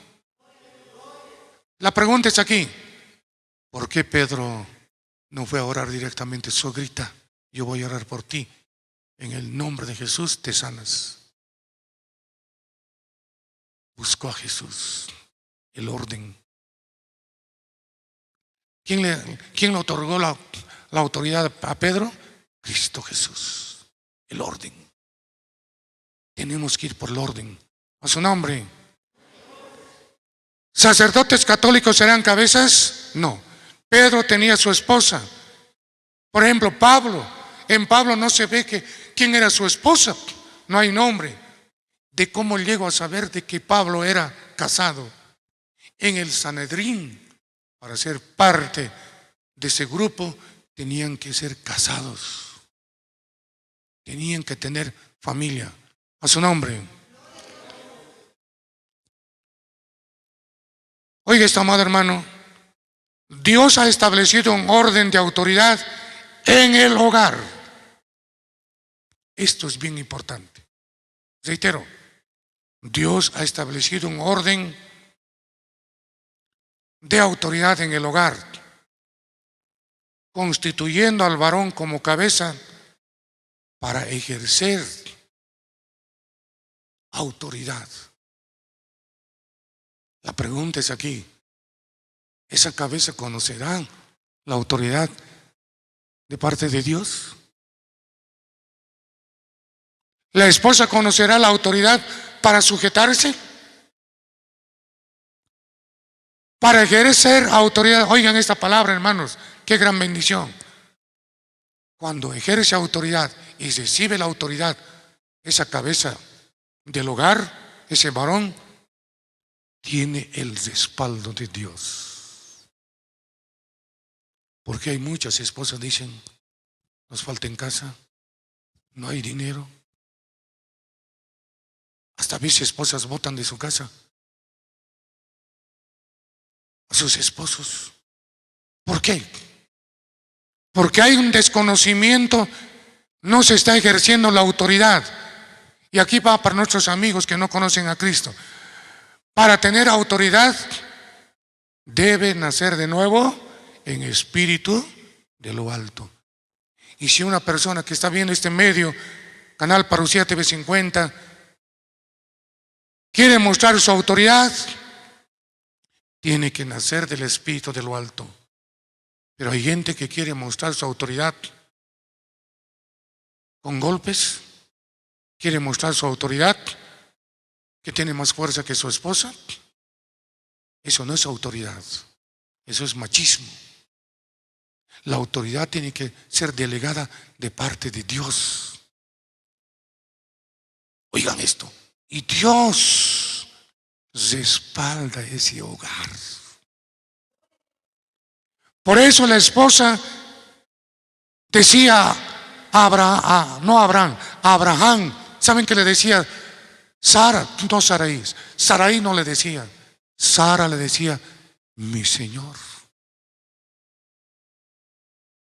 La pregunta es aquí: ¿por qué Pedro no fue a orar directamente, suegrita, yo voy a orar por ti. En el nombre de Jesús te sanas. Buscó a Jesús, el orden. ¿Quién le otorgó la autoridad a Pedro? Cristo Jesús, el orden. Tenemos que ir por el orden. A su nombre. ¿Sacerdotes católicos serán cabezas? No. Pedro tenía su esposa. Por ejemplo, Pablo. En Pablo no se ve quién era su esposa. No hay nombre. De cómo llego a saber de que Pablo era casado. En el Sanedrín, para ser parte de ese grupo, tenían que ser casados. Tenían que tener familia. A su nombre. Oiga esto, amado hermano. Dios ha establecido un orden de autoridad en el hogar. Esto es bien importante. Reitero, Dios ha establecido un orden de autoridad en el hogar, constituyendo al varón como cabeza para ejercer autoridad. La pregunta es aquí, ¿esa cabeza conocerá la autoridad de parte de Dios? ¿La esposa conocerá la autoridad para sujetarse? Para ejercer autoridad. Oigan esta palabra, hermanos, qué gran bendición. Cuando ejerce autoridad y recibe la autoridad, esa cabeza del hogar, ese varón, tiene el respaldo de Dios. Porque hay muchas esposas que dicen, nos falta en casa, no hay dinero. Hasta a veces esposas botan de su casa a sus esposos. ¿Por qué? Porque hay un desconocimiento, no se está ejerciendo la autoridad. Y aquí va para nuestros amigos que no conocen a Cristo. Para tener autoridad, debe nacer de nuevo en espíritu de lo alto. Y si una persona que está viendo este medio, Canal Parucía TV 50, quiere mostrar su autoridad, tiene que nacer del espíritu de lo alto. Pero hay gente que quiere mostrar su autoridad con golpes, quiere mostrar su autoridad que tiene más fuerza que su esposa. Eso no es autoridad, eso es machismo. La autoridad tiene que ser delegada de parte de Dios. Oigan esto, y Dios respalda ese hogar. Por eso la esposa decía a Abraham, ¿saben qué le decía? Sara, no Saraí. Saraí no le decía. Sara le decía, mi Señor.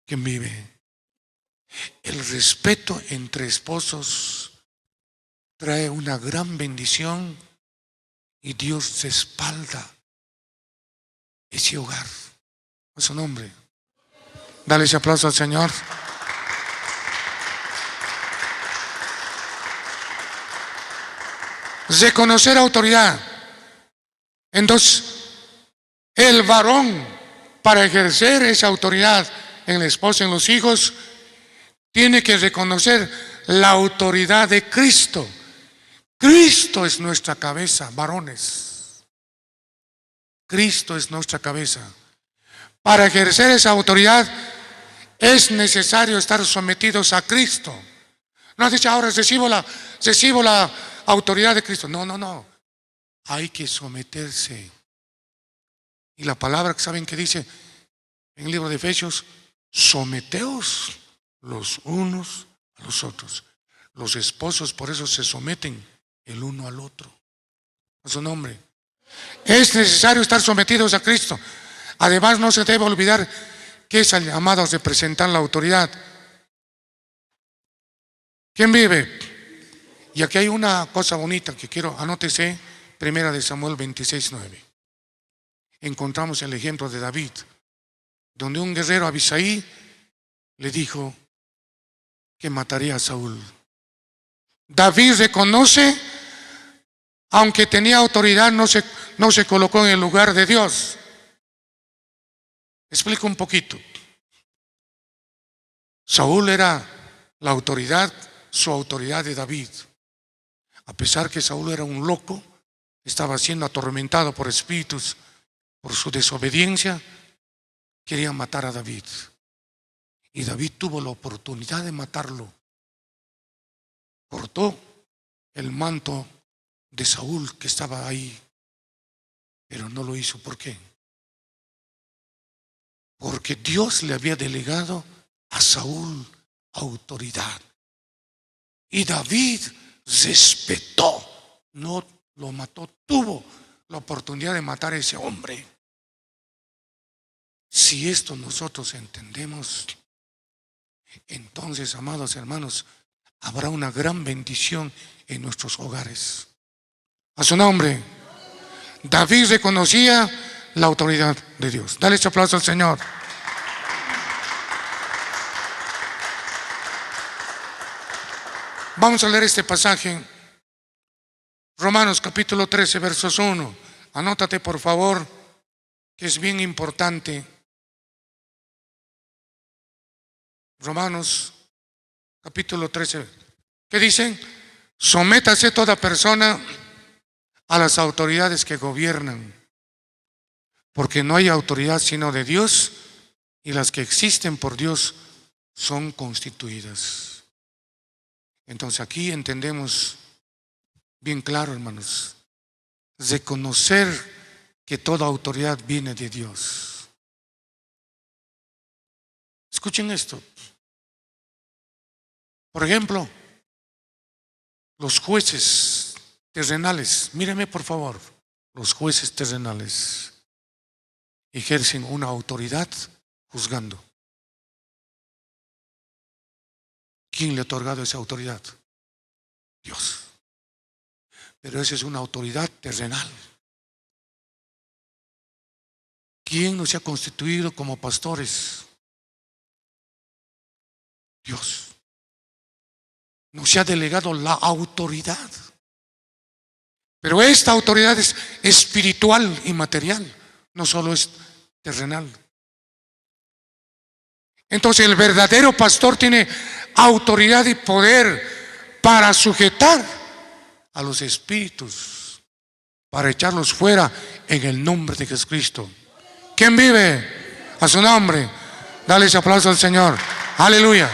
¿Quién vive? El respeto entre esposos trae una gran bendición y Dios respalda ese hogar. A su nombre. Dale ese aplauso al Señor. Reconocer autoridad. Entonces, el varón, para ejercer esa autoridad en la esposa, en los hijos, tiene que reconocer la autoridad de Cristo. Cristo es nuestra cabeza, varones. Cristo es nuestra cabeza. Para ejercer esa autoridad es necesario estar sometidos a Cristo. No has dicho ahora recibo la autoridad de Cristo. No. Hay que someterse. Y la palabra, ¿saben qué dice en el libro de Efesios? Someteos los unos a los otros. Los esposos por eso se someten el uno al otro. A su nombre. Es necesario estar sometidos a Cristo. Además, no se debe olvidar que es el llamado a representar la autoridad. ¿Quién vive? Y aquí hay una cosa bonita que quiero, anótese, 1 Samuel 26:9. Encontramos el ejemplo de David. donde un guerrero, Abisai, le dijo que mataría a Saúl. David reconoce, aunque tenía autoridad, no se colocó en el lugar de Dios. Explico un poquito. Saúl era la autoridad, su autoridad de David. A pesar que Saúl era un loco, estaba siendo atormentado por espíritus, por su desobediencia, quería matar a David. Y David tuvo la oportunidad de matarlo. Cortó el manto de Saúl que estaba ahí, pero no lo hizo. ¿Por qué? Porque Dios le había delegado a Saúl autoridad. Y David respetó, no lo mató, tuvo la oportunidad de matar a ese hombre. Si esto nosotros entendemos, entonces, amados hermanos, habrá una gran bendición en nuestros hogares. A su nombre. David reconocía la autoridad de Dios. Dale este aplauso al Señor. Vamos a leer este pasaje. Romanos capítulo 13, versos 1. Anótate por favor, que es bien importante. Romanos capítulo 13. ¿Qué dicen? Sométase toda persona a las autoridades que gobiernan, porque no hay autoridad sino de Dios, y las que existen por Dios son constituidas. Entonces aquí entendemos bien claro, hermanos, reconocer que toda autoridad viene de Dios. Escuchen esto. Por ejemplo, los jueces terrenales, míreme por favor, los jueces terrenales ejercen una autoridad juzgando. ¿Quién le ha otorgado esa autoridad? Dios. Pero esa es una autoridad terrenal. ¿Quién nos ha constituido como pastores? Dios. Nos ha delegado la autoridad. Pero esta autoridad es espiritual y material, no solo es terrenal. Entonces el verdadero pastor tiene autoridad y poder para sujetar a los espíritus, para echarlos fuera en el nombre de Jesucristo. ¿Quién vive? A su nombre. Dale ese aplauso al Señor. Aleluya.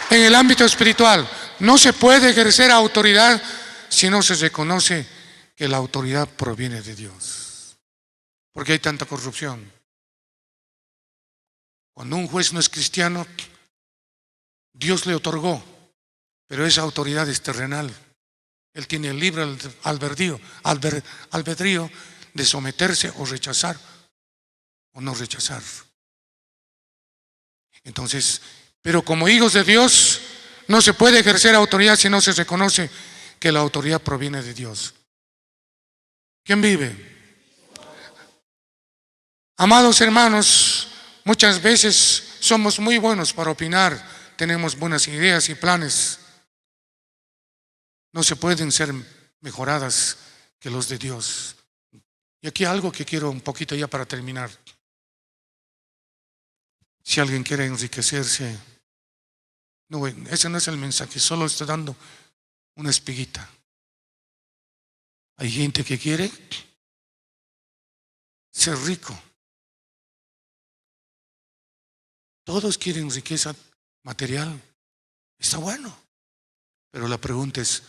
En el ámbito espiritual no se puede ejercer autoridad si no se reconoce que la autoridad proviene de Dios. Porque hay tanta corrupción. Cuando un juez no es cristiano, Dios le otorgó, pero esa autoridad es terrenal. Él tiene el libre albedrío de someterse o rechazar o no rechazar. Entonces, pero como hijos de Dios, no se puede ejercer autoridad si no se reconoce que la autoridad proviene de Dios. ¿Quién vive? Amados hermanos, muchas veces somos muy buenos para opinar, tenemos buenas ideas y planes. No se pueden ser mejoradas que los de Dios. Y aquí algo que quiero un poquito ya para terminar. Si alguien quiere enriquecerse, no, ese no es el mensaje, solo estoy dando una espiguita. Hay gente que quiere ser rico. Todos quieren riqueza material. Está bueno. Pero la pregunta es,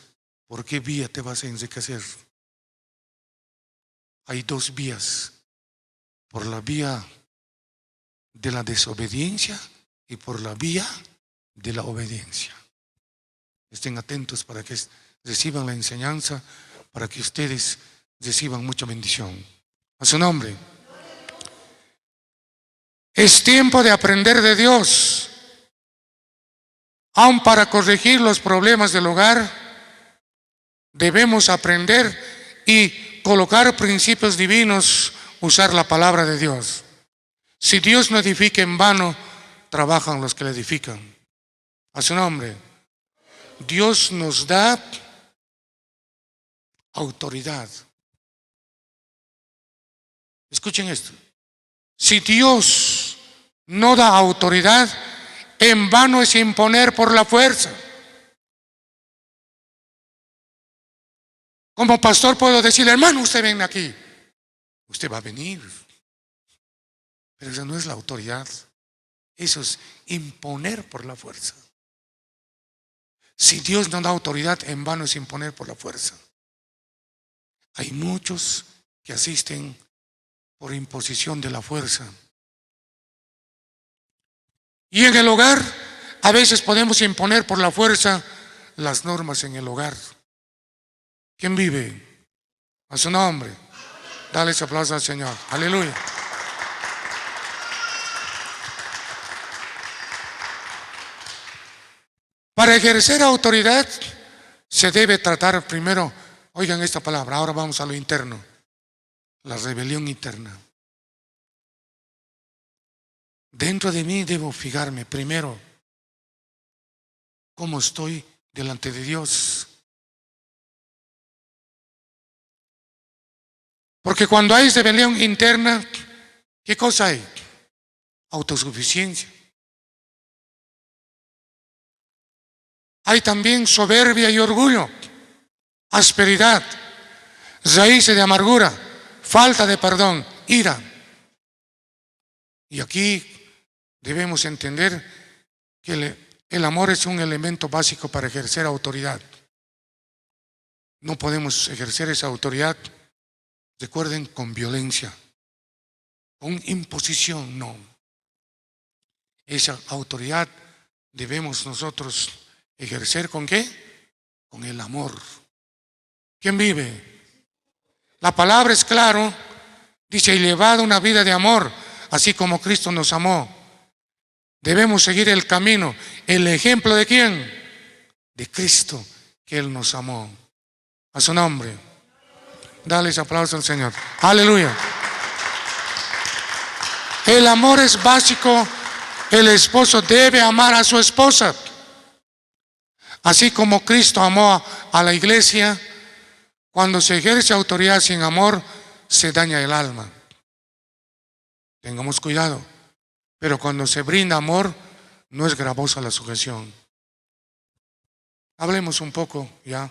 ¿por qué vía te vas a enriquecer? Hay dos vías. Por la vía de la desobediencia y por la vía de la obediencia. Estén atentos para que reciban la enseñanza, para que ustedes reciban mucha bendición. A su nombre. Es tiempo de aprender de Dios. Aun para corregir los problemas del hogar, debemos aprender y colocar principios divinos usar la palabra de Dios. Si Dios no edifica en vano, trabajan los que le edifican. A su nombre. Dios nos da autoridad. Escuchen esto. Si Dios no da autoridad, en vano es imponer por la fuerza. Como pastor puedo decirle, hermano, usted ven aquí. Usted va a venir. Pero esa no es la autoridad. Eso es imponer por la fuerza. Si Dios no da autoridad, en vano es imponer por la fuerza. Hay muchos que asisten por imposición de la fuerza. Y en el hogar, a veces podemos imponer por la fuerza las normas en el hogar. ¿Quién vive? A su nombre. Dale ese aplauso al Señor. Aleluya. Para ejercer autoridad se debe tratar primero, oigan esta palabra, ahora vamos a lo interno, la rebelión interna. Dentro de mí debo fijarme primero cómo estoy delante de Dios. Porque cuando hay rebelión interna, ¿qué cosa hay? Autosuficiencia. Hay también soberbia y orgullo, asperidad, raíces de amargura, falta de perdón, ira. Y aquí debemos entender que el amor es un elemento básico para ejercer autoridad. No podemos ejercer esa autoridad, recuerden, con violencia, con imposición, no. Esa autoridad debemos nosotros ejercer ¿con qué? Con el amor. ¿Quién vive? La palabra es claro, dice, y llevad una vida de amor, así como Cristo nos amó. Debemos seguir el camino, el ejemplo de ¿quién? De Cristo, que Él nos amó. A su nombre. Dale ese aplauso al Señor. Aleluya. El amor es básico. El esposo debe amar a su esposa. Así como Cristo amó a la iglesia, cuando se ejerce autoridad sin amor, se daña el alma. Tengamos cuidado. Pero cuando se brinda amor, no es gravosa la sujeción. Hablemos un poco ya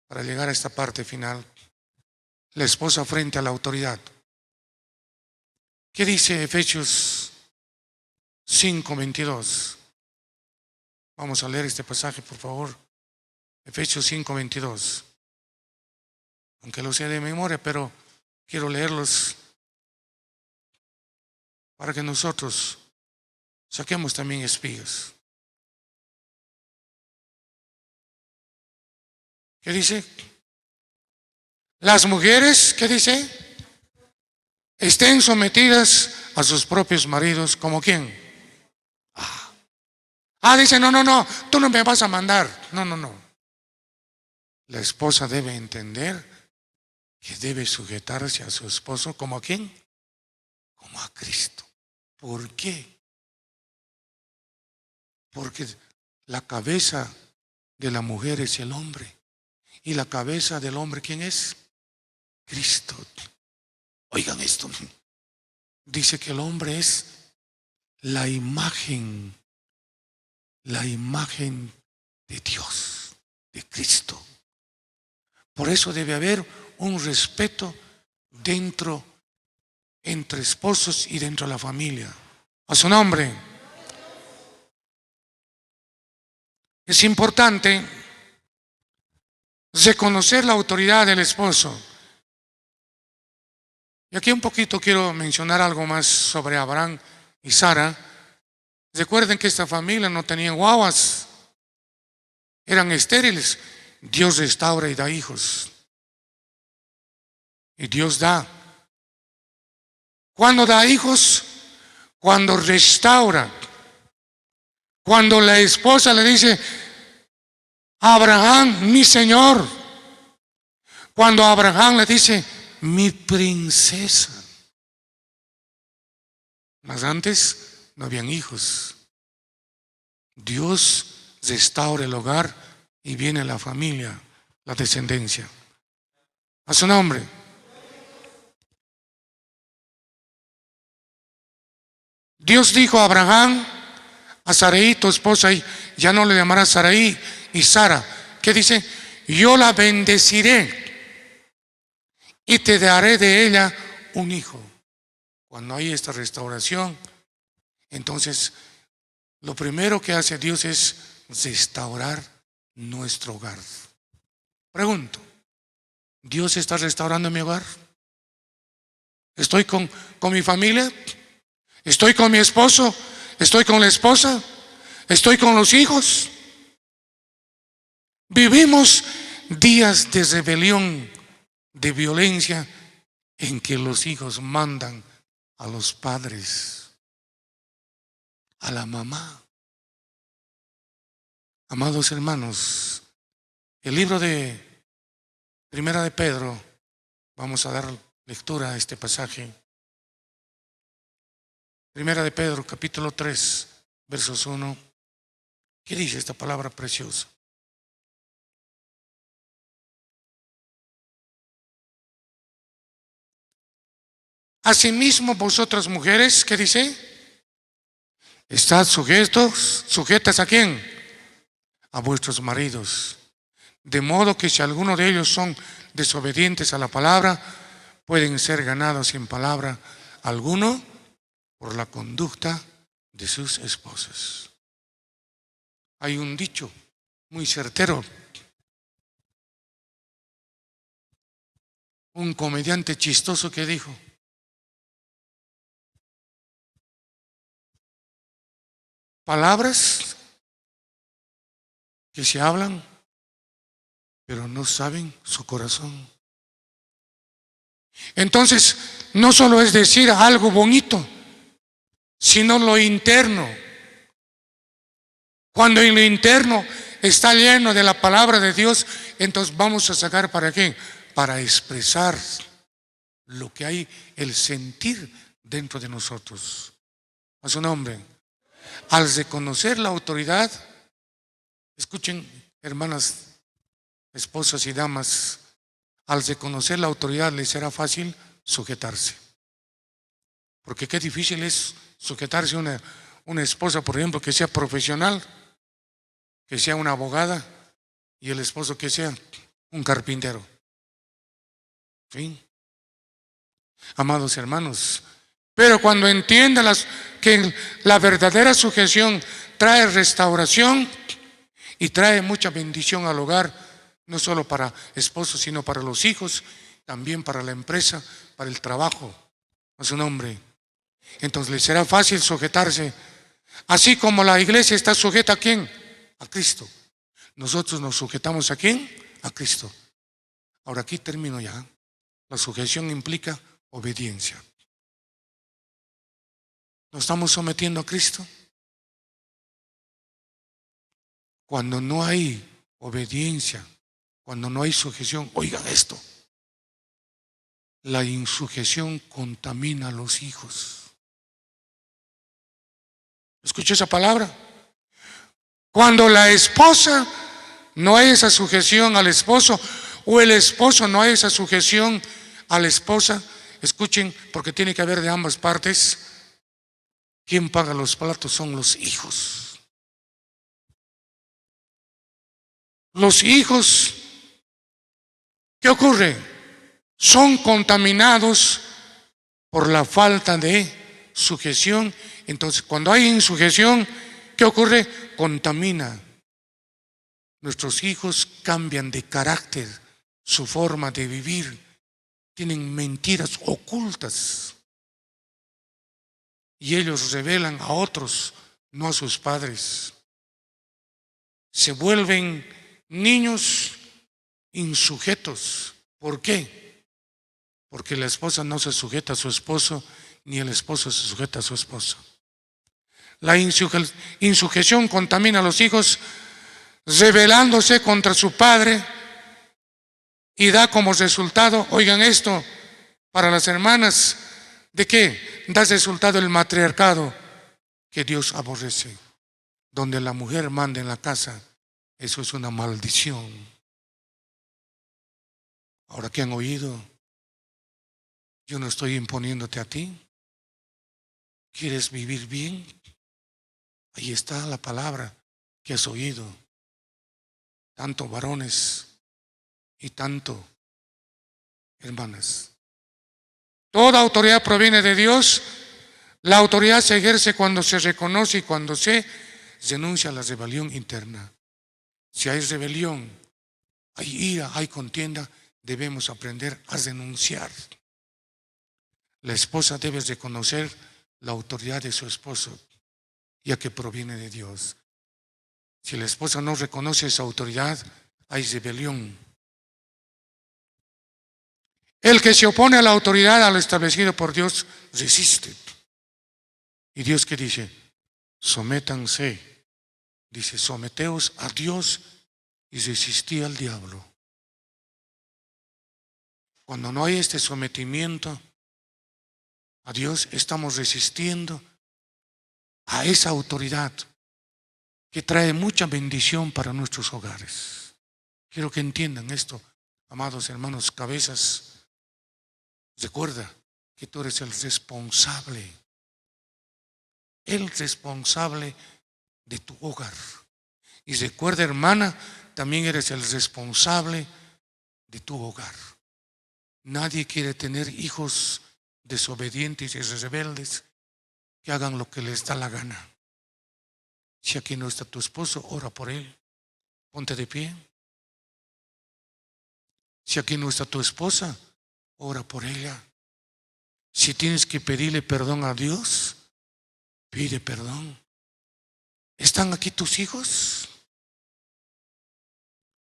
para llegar a esta parte final. La esposa frente a la autoridad. ¿Qué dice Efesios 5:22? Vamos a leer este pasaje, por favor. Efesios 5:22. Aunque lo sé de memoria, pero quiero leerlos para que nosotros saquemos también espigas. ¿Qué dice? Las mujeres, ¿qué dice? Estén sometidas a sus propios maridos, ¿como quién? Dice, no, tú no me vas a mandar. No. La esposa debe entender que debe sujetarse a su esposo, ¿como a quién? Como a Cristo. ¿Por qué? Porque la cabeza de la mujer es el hombre. ¿Y la cabeza del hombre quién es? Cristo. Oigan esto. Dice que el hombre es la imagen de Dios, de Cristo. Por eso debe haber un respeto entre esposos y dentro de la familia. A su nombre. Es importante reconocer la autoridad del esposo. Y aquí un poquito quiero mencionar algo más sobre Abraham y Sara. Recuerden que esta familia no tenía guaguas, eran estériles. Dios restaura y da hijos. Y Dios da. ¿Cuándo da hijos? Cuando restaura. Cuando la esposa le dice, Abraham, mi Señor. Cuando Abraham le dice, mi princesa. Mas antes no habían hijos. Dios restaura el hogar y viene la familia, la descendencia. A su nombre. Dios dijo a Abraham, a Sarai, tu esposa, y ya no le llamarás Sarai y Sara. ¿Qué dice? Yo la bendeciré y te daré de ella un hijo. Cuando hay esta restauración, entonces lo primero que hace Dios es restaurar nuestro hogar. Pregunto, ¿Dios está restaurando mi hogar? ¿Estoy con mi familia? ¿Estoy con mi esposo? ¿Estoy con la esposa? ¿Estoy con los hijos? Vivimos días de rebelión, de violencia, en que los hijos mandan a los padres, a la mamá. Amados hermanos, el libro de Primera de Pedro, vamos a dar lectura a este pasaje. Primera de Pedro, capítulo 3, versos 1. ¿Qué dice esta palabra preciosa? Asimismo vosotras mujeres, ¿qué dice? Estad sujetas ¿a quién? A vuestros maridos. De modo que si alguno de ellos son desobedientes a la palabra, pueden ser ganados sin palabra alguno por la conducta de sus esposas. Hay un dicho muy certero. Un comediante chistoso que dijo: palabras que se hablan, pero no saben su corazón. Entonces, no solo es decir algo bonito, sino lo interno. Cuando en lo interno está lleno de la palabra de Dios, entonces vamos a sacar ¿para qué? Para expresar lo que hay, el sentir dentro de nosotros. A su nombre. Al reconocer la autoridad, escuchen, hermanas, esposas y damas, al reconocer la autoridad les será fácil sujetarse. Porque qué difícil es sujetarse a una esposa, por ejemplo, que sea profesional, que sea una abogada, y el esposo que sea un carpintero. ¿Sí? Amados hermanos, pero cuando entiendan que la verdadera sujeción trae restauración y trae mucha bendición al hogar, no solo para esposos, sino para los hijos, también para la empresa, para el trabajo, a su nombre. Entonces les será fácil sujetarse, así como la iglesia está sujeta ¿a quién? A Cristo. Nosotros nos sujetamos ¿a quién? A Cristo. Ahora aquí termino ya. La sujeción implica obediencia. ¿Nos estamos sometiendo a Cristo? Cuando no hay obediencia, cuando no hay sujeción, oigan esto, la insujeción contamina a los hijos. ¿Escuchó esa palabra? Cuando la esposa no hay esa sujeción al esposo, o el esposo no hay esa sujeción a la esposa, escuchen, porque tiene que haber de ambas partes. ¿Quién paga los platos? Son los hijos. Los hijos, ¿qué ocurre? Son contaminados por la falta de sujeción. Entonces, cuando hay insujeción, ¿qué ocurre? Contamina. Nuestros hijos cambian de carácter, su forma de vivir. Tienen mentiras ocultas. Y ellos revelan a otros, no a sus padres. Se vuelven niños insujetos. ¿Por qué? Porque la esposa no se sujeta a su esposo, ni el esposo se sujeta a su esposa. La insujeción contamina a los hijos, rebelándose contra su padre, y da como resultado, oigan esto, para las hermanas, ¿De qué? Da resultado el matriarcado que Dios aborrece. Donde la mujer manda en la casa, eso es una maldición. Ahora que han oído, yo no estoy imponiéndote a ti. ¿Quieres vivir bien? Ahí está la palabra que has oído. Tanto varones y tanto hermanas. Toda autoridad proviene de Dios. La autoridad se ejerce cuando se reconoce y cuando se denuncia la rebelión interna. Si hay rebelión, hay ira, hay contienda, debemos aprender a denunciar. La esposa debe reconocer la autoridad de su esposo, ya que proviene de Dios. Si la esposa no reconoce esa autoridad, hay rebelión. El que se opone a la autoridad, a lo establecido por Dios, resiste. ¿Y Dios qué dice? Sométanse. Dice, someteos a Dios y resistí al diablo. Cuando no hay este sometimiento a Dios, estamos resistiendo a esa autoridad que trae mucha bendición para nuestros hogares. Quiero que entiendan esto, amados hermanos, cabezas. Recuerda que tú eres el responsable de tu hogar. Y recuerda, hermana, también eres el responsable de tu hogar. Nadie quiere tener hijos desobedientes y rebeldes que hagan lo que les da la gana. Si aquí no está tu esposo, ora por él. Ponte de pie. Si aquí no está tu esposa, ora por ella. Si tienes que pedirle perdón a Dios, pide perdón. ¿Están aquí tus hijos?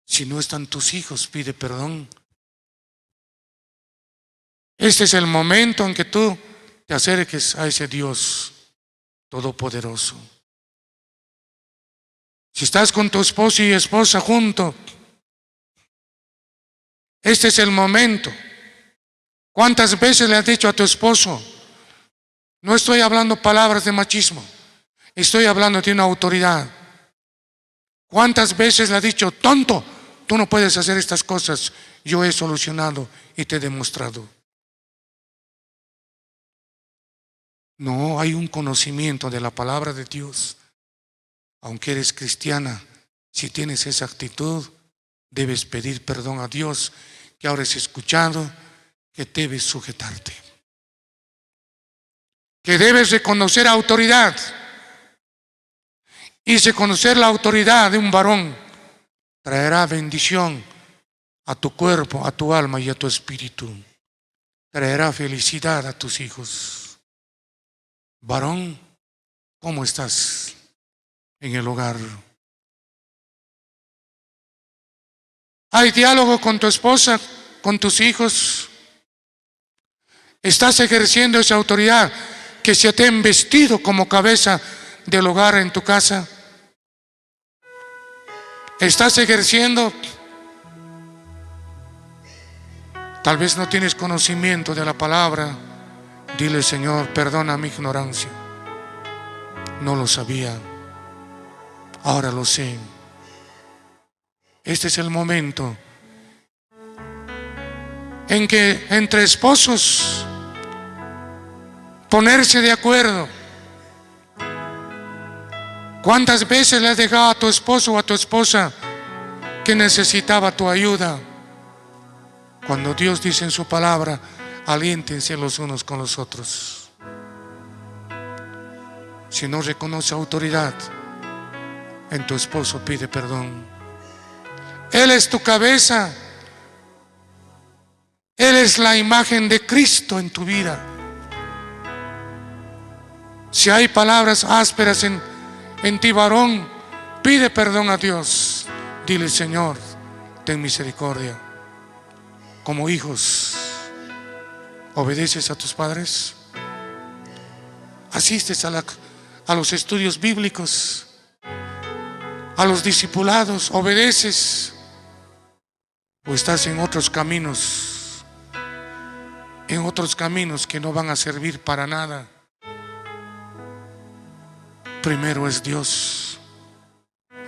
Si no están tus hijos, pide perdón. Este es el momento en que tú te acerques a ese Dios todopoderoso. Si estás con tu esposo y esposa junto, este es el momento. ¿Cuántas veces le has dicho a tu esposo? No estoy hablando palabras de machismo, estoy hablando de una autoridad. ¿Cuántas veces le has dicho, tonto, tú no puedes hacer estas cosas? Yo he solucionado y te he demostrado. No hay un conocimiento de la palabra de Dios. Aunque eres cristiana, si tienes esa actitud, debes pedir perdón a Dios, que ahora has escuchado, que debes sujetarte, que debes reconocer autoridad. Y reconocer la autoridad de un varón traerá bendición a tu cuerpo, a tu alma y a tu espíritu. Traerá felicidad a tus hijos. Varón, ¿cómo estás en el hogar? ¿Hay diálogo con tu esposa, con tus hijos? ¿Estás ejerciendo esa autoridad que se te ha investido como cabeza del hogar en tu casa? ¿Estás ejerciendo? Tal vez no tienes conocimiento de la palabra. Dile, Señor, perdona mi ignorancia. No lo sabía. Ahora lo sé. Este es el momento en que entre esposos ponerse de acuerdo. ¿Cuántas veces le has dejado a tu esposo o a tu esposa que necesitaba tu ayuda? Cuando Dios dice en su palabra, aliéntense los unos con los otros. Si no reconoce autoridad en tu esposo, pide perdón. Él es tu cabeza. Él es la imagen de Cristo en tu vida. Si hay palabras ásperas en ti, varón, pide perdón a Dios. Dile, Señor, ten misericordia. Como hijos, ¿obedeces a tus padres? ¿Asistes a los estudios bíblicos? ¿A los discipulados? ¿Obedeces? ¿O estás en otros caminos en otros caminos que no van a servir para nada. Primero es Dios,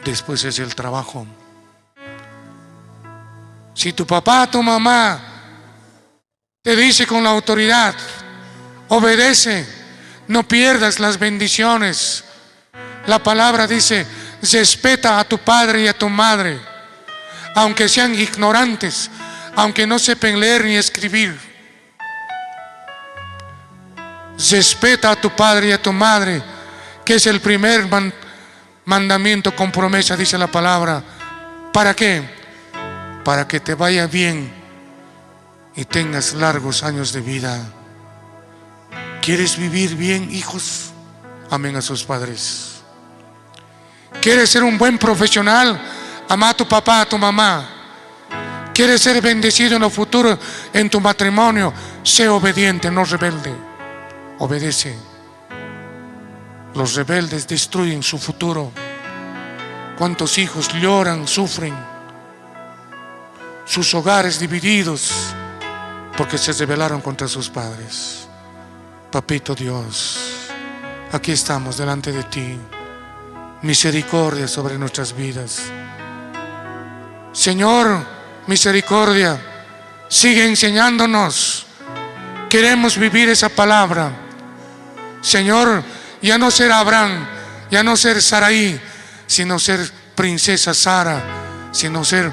después es el trabajo. Si tu papá, tu mamá te dice con la autoridad, obedece, no pierdas las bendiciones. La palabra dice, respeta a tu padre y a tu madre, aunque sean ignorantes, aunque no sepan leer ni escribir. Respeta a tu padre y a tu madre, que es el primer mandamiento con promesa, dice la palabra. ¿Para qué? Para que te vaya bien y tengas largos años de vida. ¿Quieres vivir bien, hijos? Amen a sus padres. ¿Quieres ser un buen profesional? Ama a tu papá, a tu mamá. ¿Quieres ser bendecido en el futuro en tu matrimonio? Sé obediente, no rebelde. Obedece. Los rebeldes destruyen su futuro. ¿Cuántos hijos lloran, sufren? Sus hogares divididos porque se rebelaron contra sus padres. Papito Dios, aquí estamos delante de ti. Misericordia sobre nuestras vidas. Señor, misericordia, sigue enseñándonos. Queremos vivir esa palabra. Señor, ya no ser Abraham, ya no ser Sarai, sino ser princesa Sara, sino ser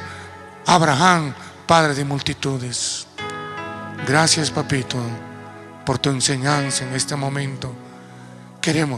Abraham, padre de multitudes. Gracias, papito, por tu enseñanza en este momento. Queremos